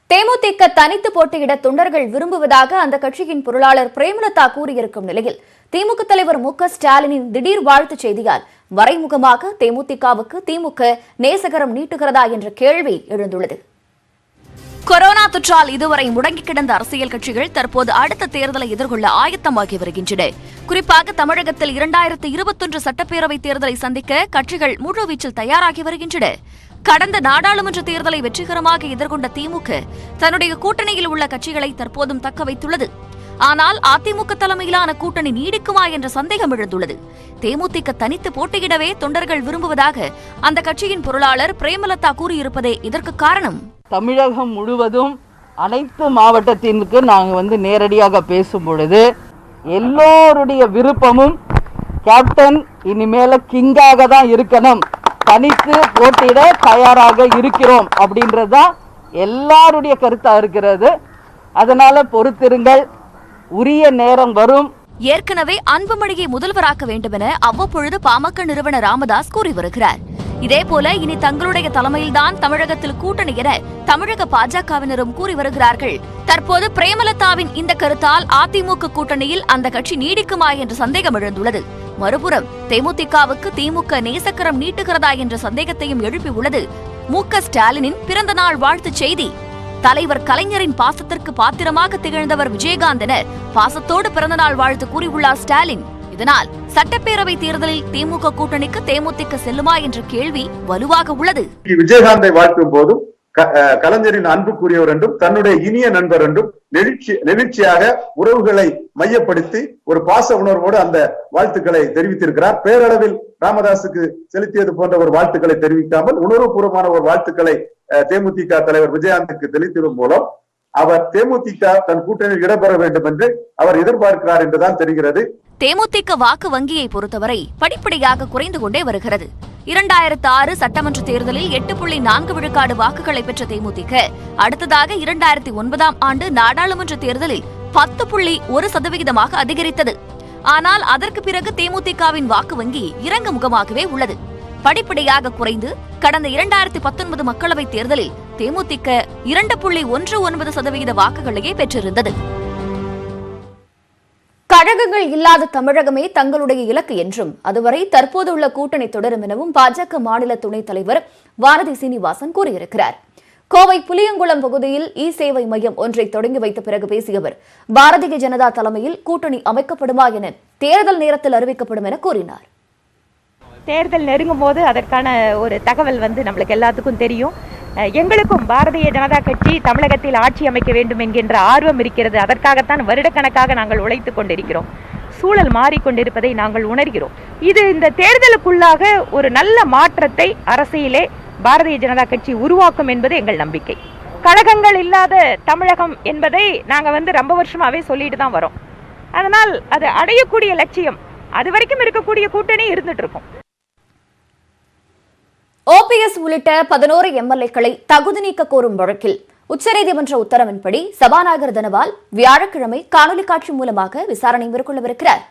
தேமுதிக தனித்து போட்டியிட தொண்டர்கள் விரும்புவதாக அந்த கட்சியின் பொருளாளர் பிரேமலதா கூறியிருக்கும் நிலையில் திமுக தலைவர் மு க ஸ்டாலினின் திடீர் வாழ்த்துச் செய்தியால் மறைமுகமாக தேமுதிகவுக்கு திமுக நேசகரம் நீட்டுகிறதா என்ற கேள்வி எழுந்துள்ளது. கொரோனா தொற்றால் இதுவரை முடங்கி கிடந்த அரசியல் கட்சிகள் தற்போது அடுத்த தேர்தலை எதிர்கொள்ள ஆயத்தமாகி வருகின்றன. குறிப்பாக தமிழகத்தில் 2021 சட்டப்பேரவைத் தேர்தலை சந்திக்க கட்சிகள் முழுவீச்சில் தயாராகி வருகின்றன. கடந்த நாடாளுமன்ற தேர்தலை வெற்றிகரமாக எதிர்கொண்ட திமுக தன்னுடைய கூட்டணியில் உள்ள கட்சிகளை தற்போதும் தக்க வைத்துள்ளது. ஆனால் அதிமுக தலைமையிலான கூட்டணி நீடிக்குமா என்ற சந்தேகம் எழுந்துள்ளது. தேமுதிக தனித்து போட்டியிடவே தொண்டர்கள் விரும்புவதாக அந்த கட்சியின் பொருளாளர் பிரேமலதா கூறியிருப்பதே இதற்கு காரணம். தமிழகம் முழுவதும் அனைத்து மாவட்டத்திற்கு நாங்கள் நேரடியாக பேசும் பொழுது எல்லோருடைய விருப்பமும் கேப்டன் இனிமேல கிங்காக தான் இருக்கணும், தனித்து போட்டியிட தயாராக இருக்கிறோம் அப்படின்றதுதான் எல்லாருடைய கருத்தா இருக்கிறது. அதனால பொறுத்திருங்கள், உரிய நேரம் வரும். ஏற்கனவே அன்புமணியை முதல்வராக்க வேண்டுமென அவ்வப்பொழுது பாமக நிறுவனர் ராமதாஸ் கூறி வருகிறார். இதேபோல இனி தங்களுடைய தலைமையில்தான் தமிழகத்தில் கூட்டணி என தமிழக பாஜகவினரும் கூறி வருகிறார்கள். தற்போது பிரேமலதாவின் இந்த கருத்தால் அதிமுக கூட்டணியில் அந்த கட்சி நீடிக்குமா என்ற சந்தேகம் எழுந்துள்ளது. மறுபுறம் தேமுதிகவுக்கு திமுக நேசக்கரம் நீட்டுகிறதா என்ற சந்தேகத்தையும் எழுப்பியுள்ளது மு.க.ஸ்டாலினின் பிறந்த நாள் வாழ்த்துச் செய்தி. தலைவர் கலைஞரின் பாசத்திற்கு பாத்திரமாக திகழ்ந்தவர் விஜயகாந்த் என பாசத்தோடு பிறந்தநாள் வாழ்த்து கூறியுள்ளார் ஸ்டாலின். இதனால் சட்டப்பேரவை தேர்தலில் திமுக கூட்டணிக்கு தேமுதிக செல்லுமா என்ற கேள்வி வலுவாக உள்ளது. விஜயகாந்தை வாழ்த்தும் போதும் கலைஞரின் அன்புக்குரியவர் என்றும் தன்னுடைய இனிய நண்பர் என்றும் நெகிழ்ச்சியாக உறவுகளை மையப்படுத்தி ஒரு பாச உணர்வோடு அந்த வாழ்த்துக்களை தெரிவித்திருக்கிறார். பேரளவில் ராமதாசுக்கு செலுத்தியது போன்ற ஒரு வாழ்த்துக்களை தெரிவிக்காமல் உணர்வுபூர்வமான ஒரு வாழ்த்துக்களை தேமுதிக தலைவர் விஜயகாந்துக்கு தெரிவித்ததன் மூலம் அவர் தேமுதிக தன் கூட்டணியில் இடம்பெற வேண்டும் என்று அவர் எதிர்பார்க்கிறார் என்றுதான் தெரிகிறது. தேமுதிக வாக்கு வங்கியை பொறுத்தவரை படிப்படியாக குறைந்து கொண்டே வருகிறது. 2006 சட்டமன்ற தேர்தலில் 8.4 விழுக்காடு வாக்குகளை பெற்ற தேமுதிக அடுத்ததாக 2009ஆம் ஆண்டு நாடாளுமன்ற தேர்தலில் 10.1% அதிகரித்தது. ஆனால் அதற்கு பிறகு தேமுதிகவின் வாக்கு வங்கி இறங்கு முகமாகவே உள்ளது. படிப்படியாக குறைந்து கடந்த 2019 மக்களவைத் தேர்தலில் தேமுதிக 2.19% வாக்குகளையே பெற்றிருந்தது. கழகங்கள் இல்லாத தமிழகமே தங்களுடைய இலக்கு என்றும் அதுவரை தற்போதுள்ள கூட்டணி தொடரும் எனவும் பாஜக மாநில துணைத் தலைவர் வானதி சீனிவாசன் கூறியிருக்கிறார். கோவை புளியங்குளம் பகுதியில் சேவை மையம் ஒன்றை தொடங்கி வைத்த பிறகு பேசிய அவர், பாரதிய ஜனதா தலைமையில் கூட்டணி அமைக்கப்படுமா என தேர்தல் நேரத்தில் அறிவிக்கப்படும் என கூறினார். தேர்தல் நெருங்கும் போது அதற்கான ஒரு தகவல் நம்மளுக்கு எல்லாத்துக்கும் தெரியும். எங்களுக்கும் பாரதிய ஜனதா கட்சி தமிழகத்தில் ஆட்சி அமைக்க வேண்டும் என்கின்ற ஆர்வம் இருக்கிறது. அதற்காகத்தான் வருடக்கணக்காக நாங்கள் உழைத்துக் கொண்டிருக்கிறோம். சூழல் மாறிக்கொண்டிருப்பதை நாங்கள் உணர்கிறோம். இது இந்த தேர்தலுக்குள்ளாக ஒரு நல்ல மாற்றத்தை அரசியலே பாரதிய ஜனதா கட்சி உருவாக்கும் என்பது எங்கள் நம்பிக்கை. கழகங்கள் இல்லாத தமிழகம் என்பதை நாங்கள் ரொம்ப வருஷமாவே சொல்லிட்டு தான் வரோம். அதனால் அது அடையக்கூடிய லட்சியம் அது வரைக்கும் இருக்கக்கூடிய கூட்டணி இருந்துட்டு இருக்கும். ஓபிஎஸ் உள்ளிட்ட 11 எம்எல்ஏக்களை தகுதி நீக்க கோரும் வழக்கில் உச்சநீதிமன்ற உத்தரவின்படி சபாநாயகர் தனபால் வியாழக்கிழமை காணொலி காட்சி மூலமாக விசாரணை மேற்கொள்ளவிருக்கிறார்.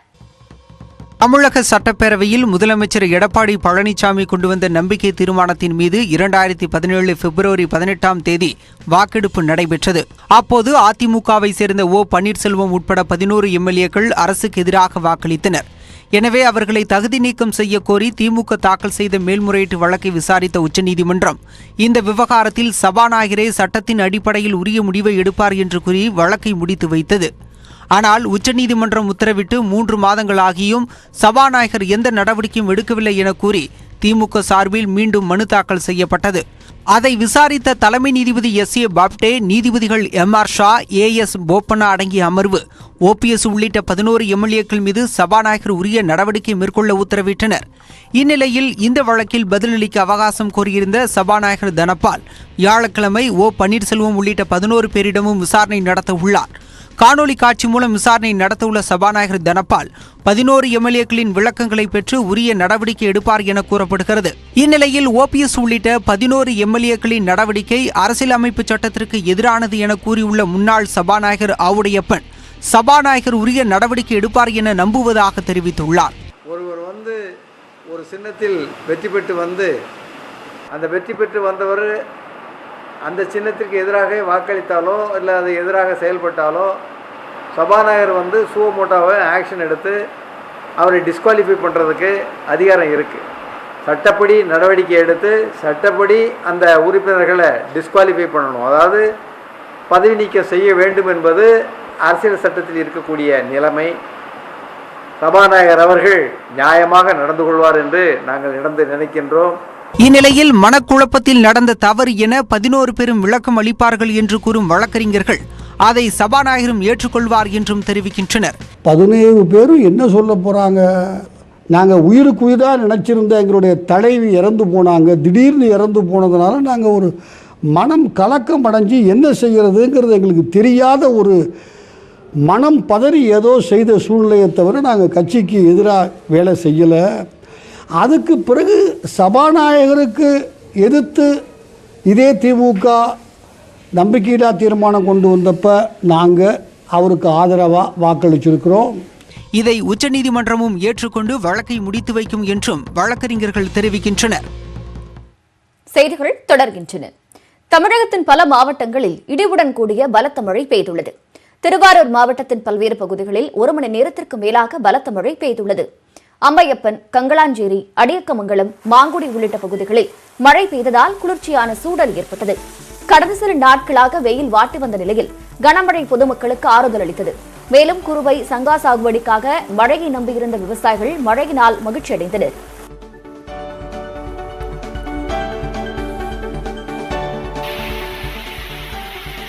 தமிழக சட்டப்பேரவையில் முதலமைச்சர் எடப்பாடி பழனிசாமி கொண்டு வந்த நம்பிக்கை தீர்மானத்தின் மீது 2017 பிப்ரவரி 18ஆம் தேதி வாக்கெடுப்பு நடைபெற்றது. அப்போது அதிமுகவை சேர்ந்த பன்னீர்செல்வம் உட்பட 11 எம்எல்ஏக்கள் அரசுக்கு எதிராக வாக்களித்தனர். எனவே அவர்களை தகுதி நீக்கம் செய்ய கோரி திமுக தாக்கல் செய்த மேல்முறையீட்டு வழக்கை விசாரித்த உச்சநீதிமன்றம் இந்த விவகாரத்தில் சபாநாயகரே சட்டத்தின் அடிப்படையில் உரிய முடிவை எடுப்பார் என்று கூறி வழக்கை முடித்து வைத்தது. ஆனால் உச்சநீதிமன்றம் உத்தரவிட்டு 3 மாதங்களாகியும் சபாநாயகர் எந்த நடவடிக்கையும் எடுக்கவில்லை என கூறி திமுக சார்பில் மீண்டும் மனு தாக்கல் செய்யப்பட்டது. அதை விசாரித்த தலைமை நீதிபதி SA பாப்டே, நீதிபதிகள் MR ஷா, AS போப்பண்ணா அடங்கிய அமர்வு ஓபிஎஸ் உள்ளிட்ட 11 எம்எல்ஏக்கள் மீது சபாநாயகர் உரிய நடவடிக்கை மேற்கொள்ள உத்தரவிட்டனர். இந்நிலையில் இந்த வழக்கில் பதிலளிக்க அவகாசம் கோரியிருந்த சபாநாயகர் தனபால் வியாழக்கிழமை பன்னீர்செல்வம் உள்ளிட்ட 11 பேரிடமும் விசாரணை நடத்த உள்ளார். காணொலி காட்சி மூலம் விசாரணை நடத்தவுள்ள சபாநாயகர் தனபால் 11 எம்எல்ஏக்களின் விளக்கங்களை பெற்று உரிய நடவடிக்கை எடுப்பார் என கூறப்படுகிறது. இந்நிலையில் ஓபிஎஸ் உள்ளிட்ட 11 எம்எல்ஏக்களின் நடவடிக்கை அரசியலமைப்பு சட்டத்திற்கு எதிரானது என கூறியுள்ள முன்னாள் சபாநாயகர் ஆவுடையப்பன் சபாநாயகர் உரிய நடவடிக்கை எடுப்பார் என நம்புவதாக தெரிவித்துள்ளார். ஒருவர் ஒரு சின்னத்தில் வெற்றி பெற்று அந்த வெற்றி பெற்று வந்தவர் அந்த சின்னத்திற்கு எதிராக வாக்களித்தாலோ இல்லை அது எதிராக செயல்பட்டாலோ சபாநாயகர் சுவமோட்டாவை ஆக்ஷன் எடுத்து அவரை டிஸ்குவாலிஃபை பண்ணுறதுக்கு அதிகாரம் இருக்குது. சட்டப்படி நடவடிக்கை எடுத்து சட்டப்படி அந்த உறுப்பினர்களை டிஸ்குவாலிஃபை பண்ணணும், அதாவது பதவி நீக்கம் செய்ய வேண்டும் என்பது அரசியல் சட்டத்தில் இருக்கக்கூடிய நிலைமை. சபாநாயகர் அவர்கள் நியாயமாக நடந்து கொள்வார் என்று நாங்கள் நினைக்கின்றோம். இந்நிலையில் மனக்குழப்பத்தில் நடந்த தவறு என 11 பேரும் விளக்கம் அளிப்பார்கள் என்று கூறும் வழக்கறிஞர்கள் அதை சபாநாயகரும் ஏற்றுக்கொள்வார் என்றும் தெரிவிக்கின்றனர். 17 பேரும் என்ன சொல்ல போறாங்க? நாங்கள் உயிருக்கு உயிராக நினைச்சிருந்த எங்களுடைய தலைவி இறந்து போனாங்க, திடீர்னு இறந்து போனதுனால நாங்கள் ஒரு மனம் கலக்கம் அடைஞ்சு என்ன செய்கிறதுங்கிறது எங்களுக்கு தெரியாத ஒரு மனம் பதறி ஏதோ செய்த சூழ்நிலையை தவிர நாங்கள் கட்சிக்கு எதிராக வேலை செய்யலை. அதுக்கு பிறகு சபாநாயகருக்கு எதிர்த்து இதே திமுக நம்பிக்கையில்லா தீர்மானம் கொண்டு வந்தப்ப நாங்கள் அவருக்கு ஆதரவாக வாக்களிச்சிருக்கிறோம். இதை உச்சநீதிமன்றமும் ஏற்றுக்கொண்டு வழக்கை முடித்து வைக்கும் என்றும் வழக்கறிஞர்கள் தெரிவிக்கின்றனர். செய்திகள் தொடர்கின்றன. தமிழகத்தின் பல மாவட்டங்களில் இடியுடன் கூடிய பலத்த மழை பெய்துள்ளது. திருவாரூர் மாவட்டத்தின் பல்வேறு பகுதிகளில் 1 மணி நேரத்திற்கு மேலாக பலத்த மழை பெய்துள்ளது. அம்மையப்பன், கங்களாஞ்சேரி, அடியக்கமங்கலம், மாங்குடி உள்ளிட்ட பகுதிகளில் மழை பெய்ததால் குளிர்ச்சியான சூழல் ஏற்பட்டது. கடந்த சில நாட்களாக வெயில் வாட்டி வந்த நிலையில் கனமழை பொதுமக்களுக்கு ஆறுதல் அளித்தது. மேலும் குறுவை, சங்கா சாகுபடிக்காக மழையை நம்பியிருந்த விவசாயிகள் மழையினால் மகிழ்ச்சியடைந்தனர்.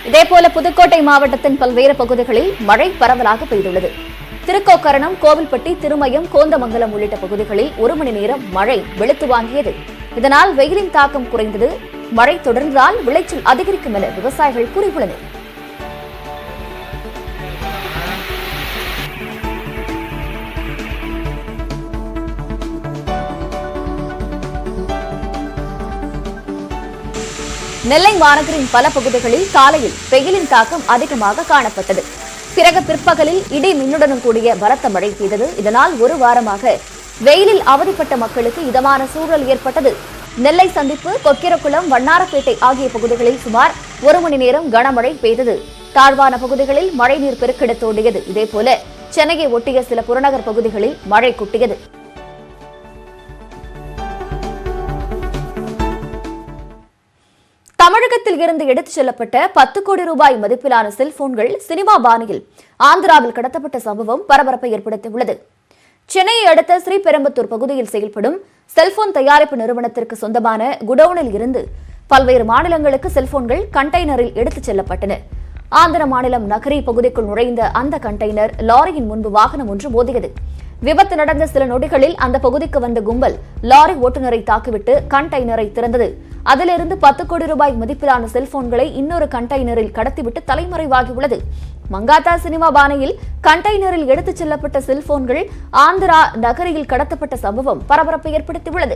இதேபோல புதுக்கோட்டை மாவட்டத்தின் பல்வேறு பகுதிகளில் மழை பரவலாக பெய்துள்ளது. திருக்கோக்கரணம், கோவில்பட்டி, திருமயம், கோந்தமங்கலம் உள்ளிட்ட பகுதிகளில் 1 மணி நேரம் மழை வெளுத்து வாங்கியது. இதனால் வெயிலின் தாக்கம் குறைந்தது. மழை தொடர்ந்தால் விளைச்சல் அதிகரிக்கும் என விவசாயிகள் கூறியுள்ளனர். நெல்லை மாநகரின் பல பகுதிகளில் காலையில் வெயிலின் தாக்கம் அதிகமாக காணப்பட்டது. பிறகு பிற்பகலில் இடி மின்னுடன் கூடிய பலத்த மழை பெய்தது. இதனால் ஒரு வாரமாக வெயிலில் அவதிப்பட்ட மக்களுக்கு இதமான சூழல் ஏற்பட்டது. நெல்லை சந்திப்பு, கொக்கிரக்குளம், வண்ணாரப்பேட்டை ஆகிய பகுதிகளில் சுமார் 1 மணி நேரம் கனமழை பெய்தது. தாழ்வான பகுதிகளில் மழைநீர் பெருக்கெடுத்தோடியது. இதேபோல சென்னையை ஒட்டிய சில புறநகர் பகுதிகளில் மழை கொட்டியது. தமிழகத்தில் இருந்து எடுத்துச் செல்லப்பட்ட 10 கோடி ரூபாய் மதிப்பிலான செல்போன்கள் சினிமா பாணியில் ஆந்திராவில் கடத்தப்பட்ட சம்பவம் பரபரப்பை ஏற்படுத்தியுள்ளது. சென்னையை அடுத்த ஸ்ரீபெரும்புத்தூர் பகுதியில் செயல்படும் செல்போன் தயாரிப்பு நிறுவனத்திற்கு சொந்தமான குடோனில் இருந்து பல்வேறு மாநிலங்களுக்கு செல்போன்கள் கண்டெய்னரில் எடுத்துச் செல்லப்பட்டன. ஆந்திர மாநிலம் நகரி பகுதிக்குள் நுழைந்த அந்த கண்டெய்னர் லாரியின் முன்பு வாகனம் ஒன்று மோதியது. விபத்து நடந்த சில நொடிகளில் அந்த பகுதிக்கு வந்த கும்பல் லாரி ஓட்டுநரை தாக்கிவிட்டு கண்டெய்னரை திறந்தது. அதிலிருந்து 10 கோடி ரூபாய் மதிப்பிலான செல்போன்களை இன்னொரு கண்டெய்னரில் கடத்திவிட்டு தலைமறைவாகியுள்ளது. மங்காத்தா சினிமா பாணியில் கண்டெய்னரில் எடுத்துச் செல்லப்பட்ட செல்போன்கள் ஆந்திரா நகரில் கடத்தப்பட்ட சம்பவம் பரபரப்பை ஏற்படுத்தியுள்ளது.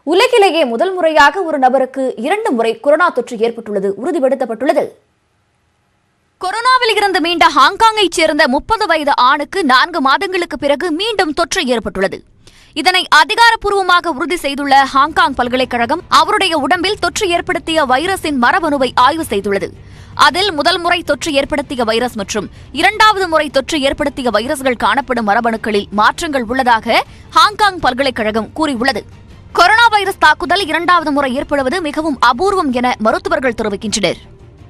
உலகிலேயே முதல் முறையாக ஒரு நபருக்கு 2 முறை கொரோனா தொற்று ஏற்பட்டுள்ளது உறுதிப்படுத்தப்பட்டுள்ளது. கொரோனாவில் இருந்து மீண்ட ஹாங்காங்கைச் சேர்ந்த 30 வயது ஆணுக்கு 4 மாதங்களுக்கு பிறகு மீண்டும் தொற்று ஏற்பட்டுள்ளது. இதனை அதிகாரப்பூர்வமாக உறுதி செய்துள்ள ஹாங்காங் பல்கலைக்கழகம் அவருடைய உடம்பில் தொற்று ஏற்படுத்திய வைரஸின் மரபணுவை ஆய்வு செய்துள்ளது. அதில் முதல் முறை தொற்று ஏற்படுத்திய வைரஸ் மற்றும் 2வது முறை தொற்று ஏற்படுத்திய வைரஸ்கள் காணப்படும் மரபணுக்களில் மாற்றங்கள் உள்ளதாக ஹாங்காங் பல்கலைக்கழகம் கூறியுள்ளது. கொரோனா வைரஸ் தாக்குதல் 2வது முறை ஏற்படுவது மிகவும் அபூர்வம் என மருத்துவர்கள் தெரிவிக்கின்றனர்.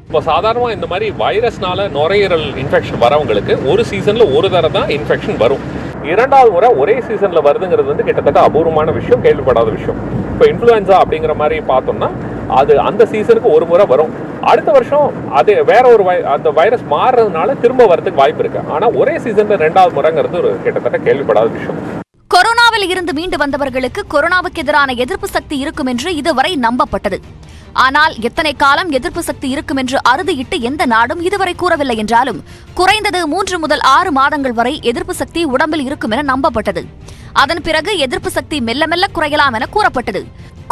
இப்போ சாதாரணமாக இந்த மாதிரி வைரஸ்னால நுரையீரல் இன்ஃபெக்ஷன் வரவங்களுக்கு ஒரு சீசனில் ஒரு தடவை தான் இன்ஃபெக்ஷன் வரும். 2வது முறை ஒரே சீசனில் வருதுங்கிறது வந்து கிட்டத்தட்ட அபூர்வமான விஷயம், கேள்விப்படாத விஷயம். இப்போ இன்ஃப்ளூயன்ஸா அப்படிங்கிற மாதிரி பார்த்தோம்னா அது அந்த சீசனுக்கு ஒரு முறை வரும். அடுத்த வருஷம் அது வேற ஒரு அந்த வைரஸ் மாறுறதுனால திரும்ப வரதுக்கு வாய்ப்பு இருக்கு. ஆனால் ஒரே சீசனில் 2வது முறைங்கிறது ஒரு கிட்டத்தட்ட கேள்விப்படாத விஷயம். கொரோனாவில் இருந்து மீண்டு வந்தவர்களுக்கு கொரோனாவுக்கு எதிரான எதிர்ப்பு சக்தி இருக்கும் என்று இதுவரை நம்பப்பட்டது. ஆனால் எத்தனை காலம் எதிர்ப்பு சக்தி இருக்கும் என்று அறுதியிட்டு எந்த நாடும் இதுவரை கூறவில்லை என்றாலும் குறைந்தது 3 முதல் 6 மாதங்கள் வரை எதிர்ப்பு சக்தி உடம்பில் இருக்கும் என நம்பப்பட்டது. அதன் பிறகு எதிர்ப்பு சக்தி மெல்ல மெல்ல குறையலாம் என கூறப்பட்டது.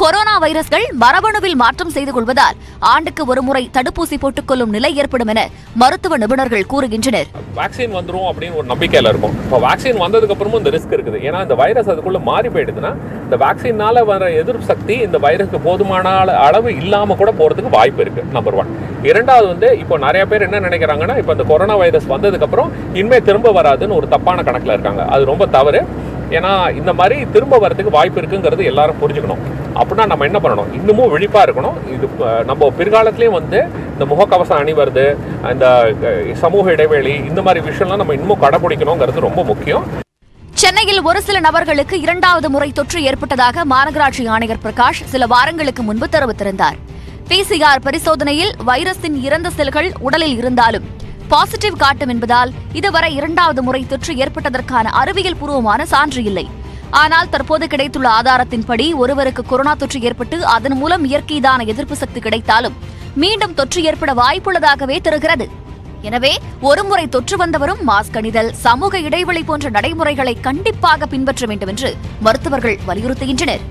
கொரோனா வைரஸ்கள் மரபணுவில் மாற்றம் செய்து கொள்வதால் ஆண்டுக்கு ஒரு முறை தடுப்பூசி போட்டுக் கொள்ளும் நிலை ஏற்படும் என மருத்துவ நிபுணர்கள் கூறுகின்றனர். வேக்சின் வந்துரும் அப்படின்னு ஒரு நம்பிக்கையில இருக்கும். இப்போ வேக்சின் வந்ததுக்கு அப்புறமும் இந்த ரிஸ்க் இருக்குது. ஏன்னா இந்த வைரஸ் அதுக்குள்ள மாறி போயிடுதுன்னா இந்த வேக்சினால வர எதிர்ப்பு சக்தி இந்த வைரஸ்க்கு போதுமான அளவு இல்லாம கூட போறதுக்கு வாய்ப்பு இருக்கு. நம்பர் 1. 2வது வந்து இப்போ நிறைய பேர் என்ன நினைக்கிறாங்கன்னா இப்போ இந்த கொரோனா வைரஸ் வந்ததுக்கு அப்புறம் இனிமே திரும்ப வராதுன்னு ஒரு தப்பான கணக்குல இருக்காங்க. அது ரொம்ப தவறு. ஏன்னா இந்த மாதிரி திரும்ப வரதுக்கு வாய்ப்பு இருக்குங்கிறது எல்லாரும் புரிஞ்சுக்கணும். அப்படின்னா நம்ம என்ன பண்ணணும், இன்னமும் விழிப்பா இருக்கணும். இது நம்ம பிற்காலத்திலேயும் வந்து இந்த முகக்கவசம் அணிவது, இந்த சமூக இடைவெளி, இந்த மாதிரி விஷயம்லாம் நம்ம இன்னமும் கடைபிடிக்கணுங்கிறது ரொம்ப முக்கியம். சென்னையில் ஒரு சில நபர்களுக்கு 2வது முறை தொற்று ஏற்பட்டதாக மாநகராட்சி ஆணையர் பிரகாஷ் சில வாரங்களுக்கு முன்பு தெரிவித்திருந்தார். PCR பரிசோதனையில் வைரஸின் இறந்த செல்கள் உடலில் இருந்தாலும் பாசிட்டிவ் காட்டும் என்பதால் இதுவரை 2வது முறை தொற்று ஏற்பட்டதற்கான அறிவியல் பூர்வமான சான்று இல்லை. ஆனால் தற்போது கிடைத்துள்ள ஆதாரத்தின்படி ஒருவருக்கு கொரோனா தொற்று ஏற்பட்டு அதன் மூலம் இயற்கைதான எதிர்ப்பு சக்தி கிடைத்தாலும் மீண்டும் தொற்று ஏற்பட வாய்ப்புள்ளதாகவே தெரிகிறது. எனவே ஒருமுறை தொற்று வந்தவரும் மாஸ்க் அணிதல், சமூக இடைவெளி போன்ற நடைமுறைகளை கண்டிப்பாக பின்பற்ற வேண்டும் என்று மருத்துவர்கள் வலியுறுத்துகின்றனர்.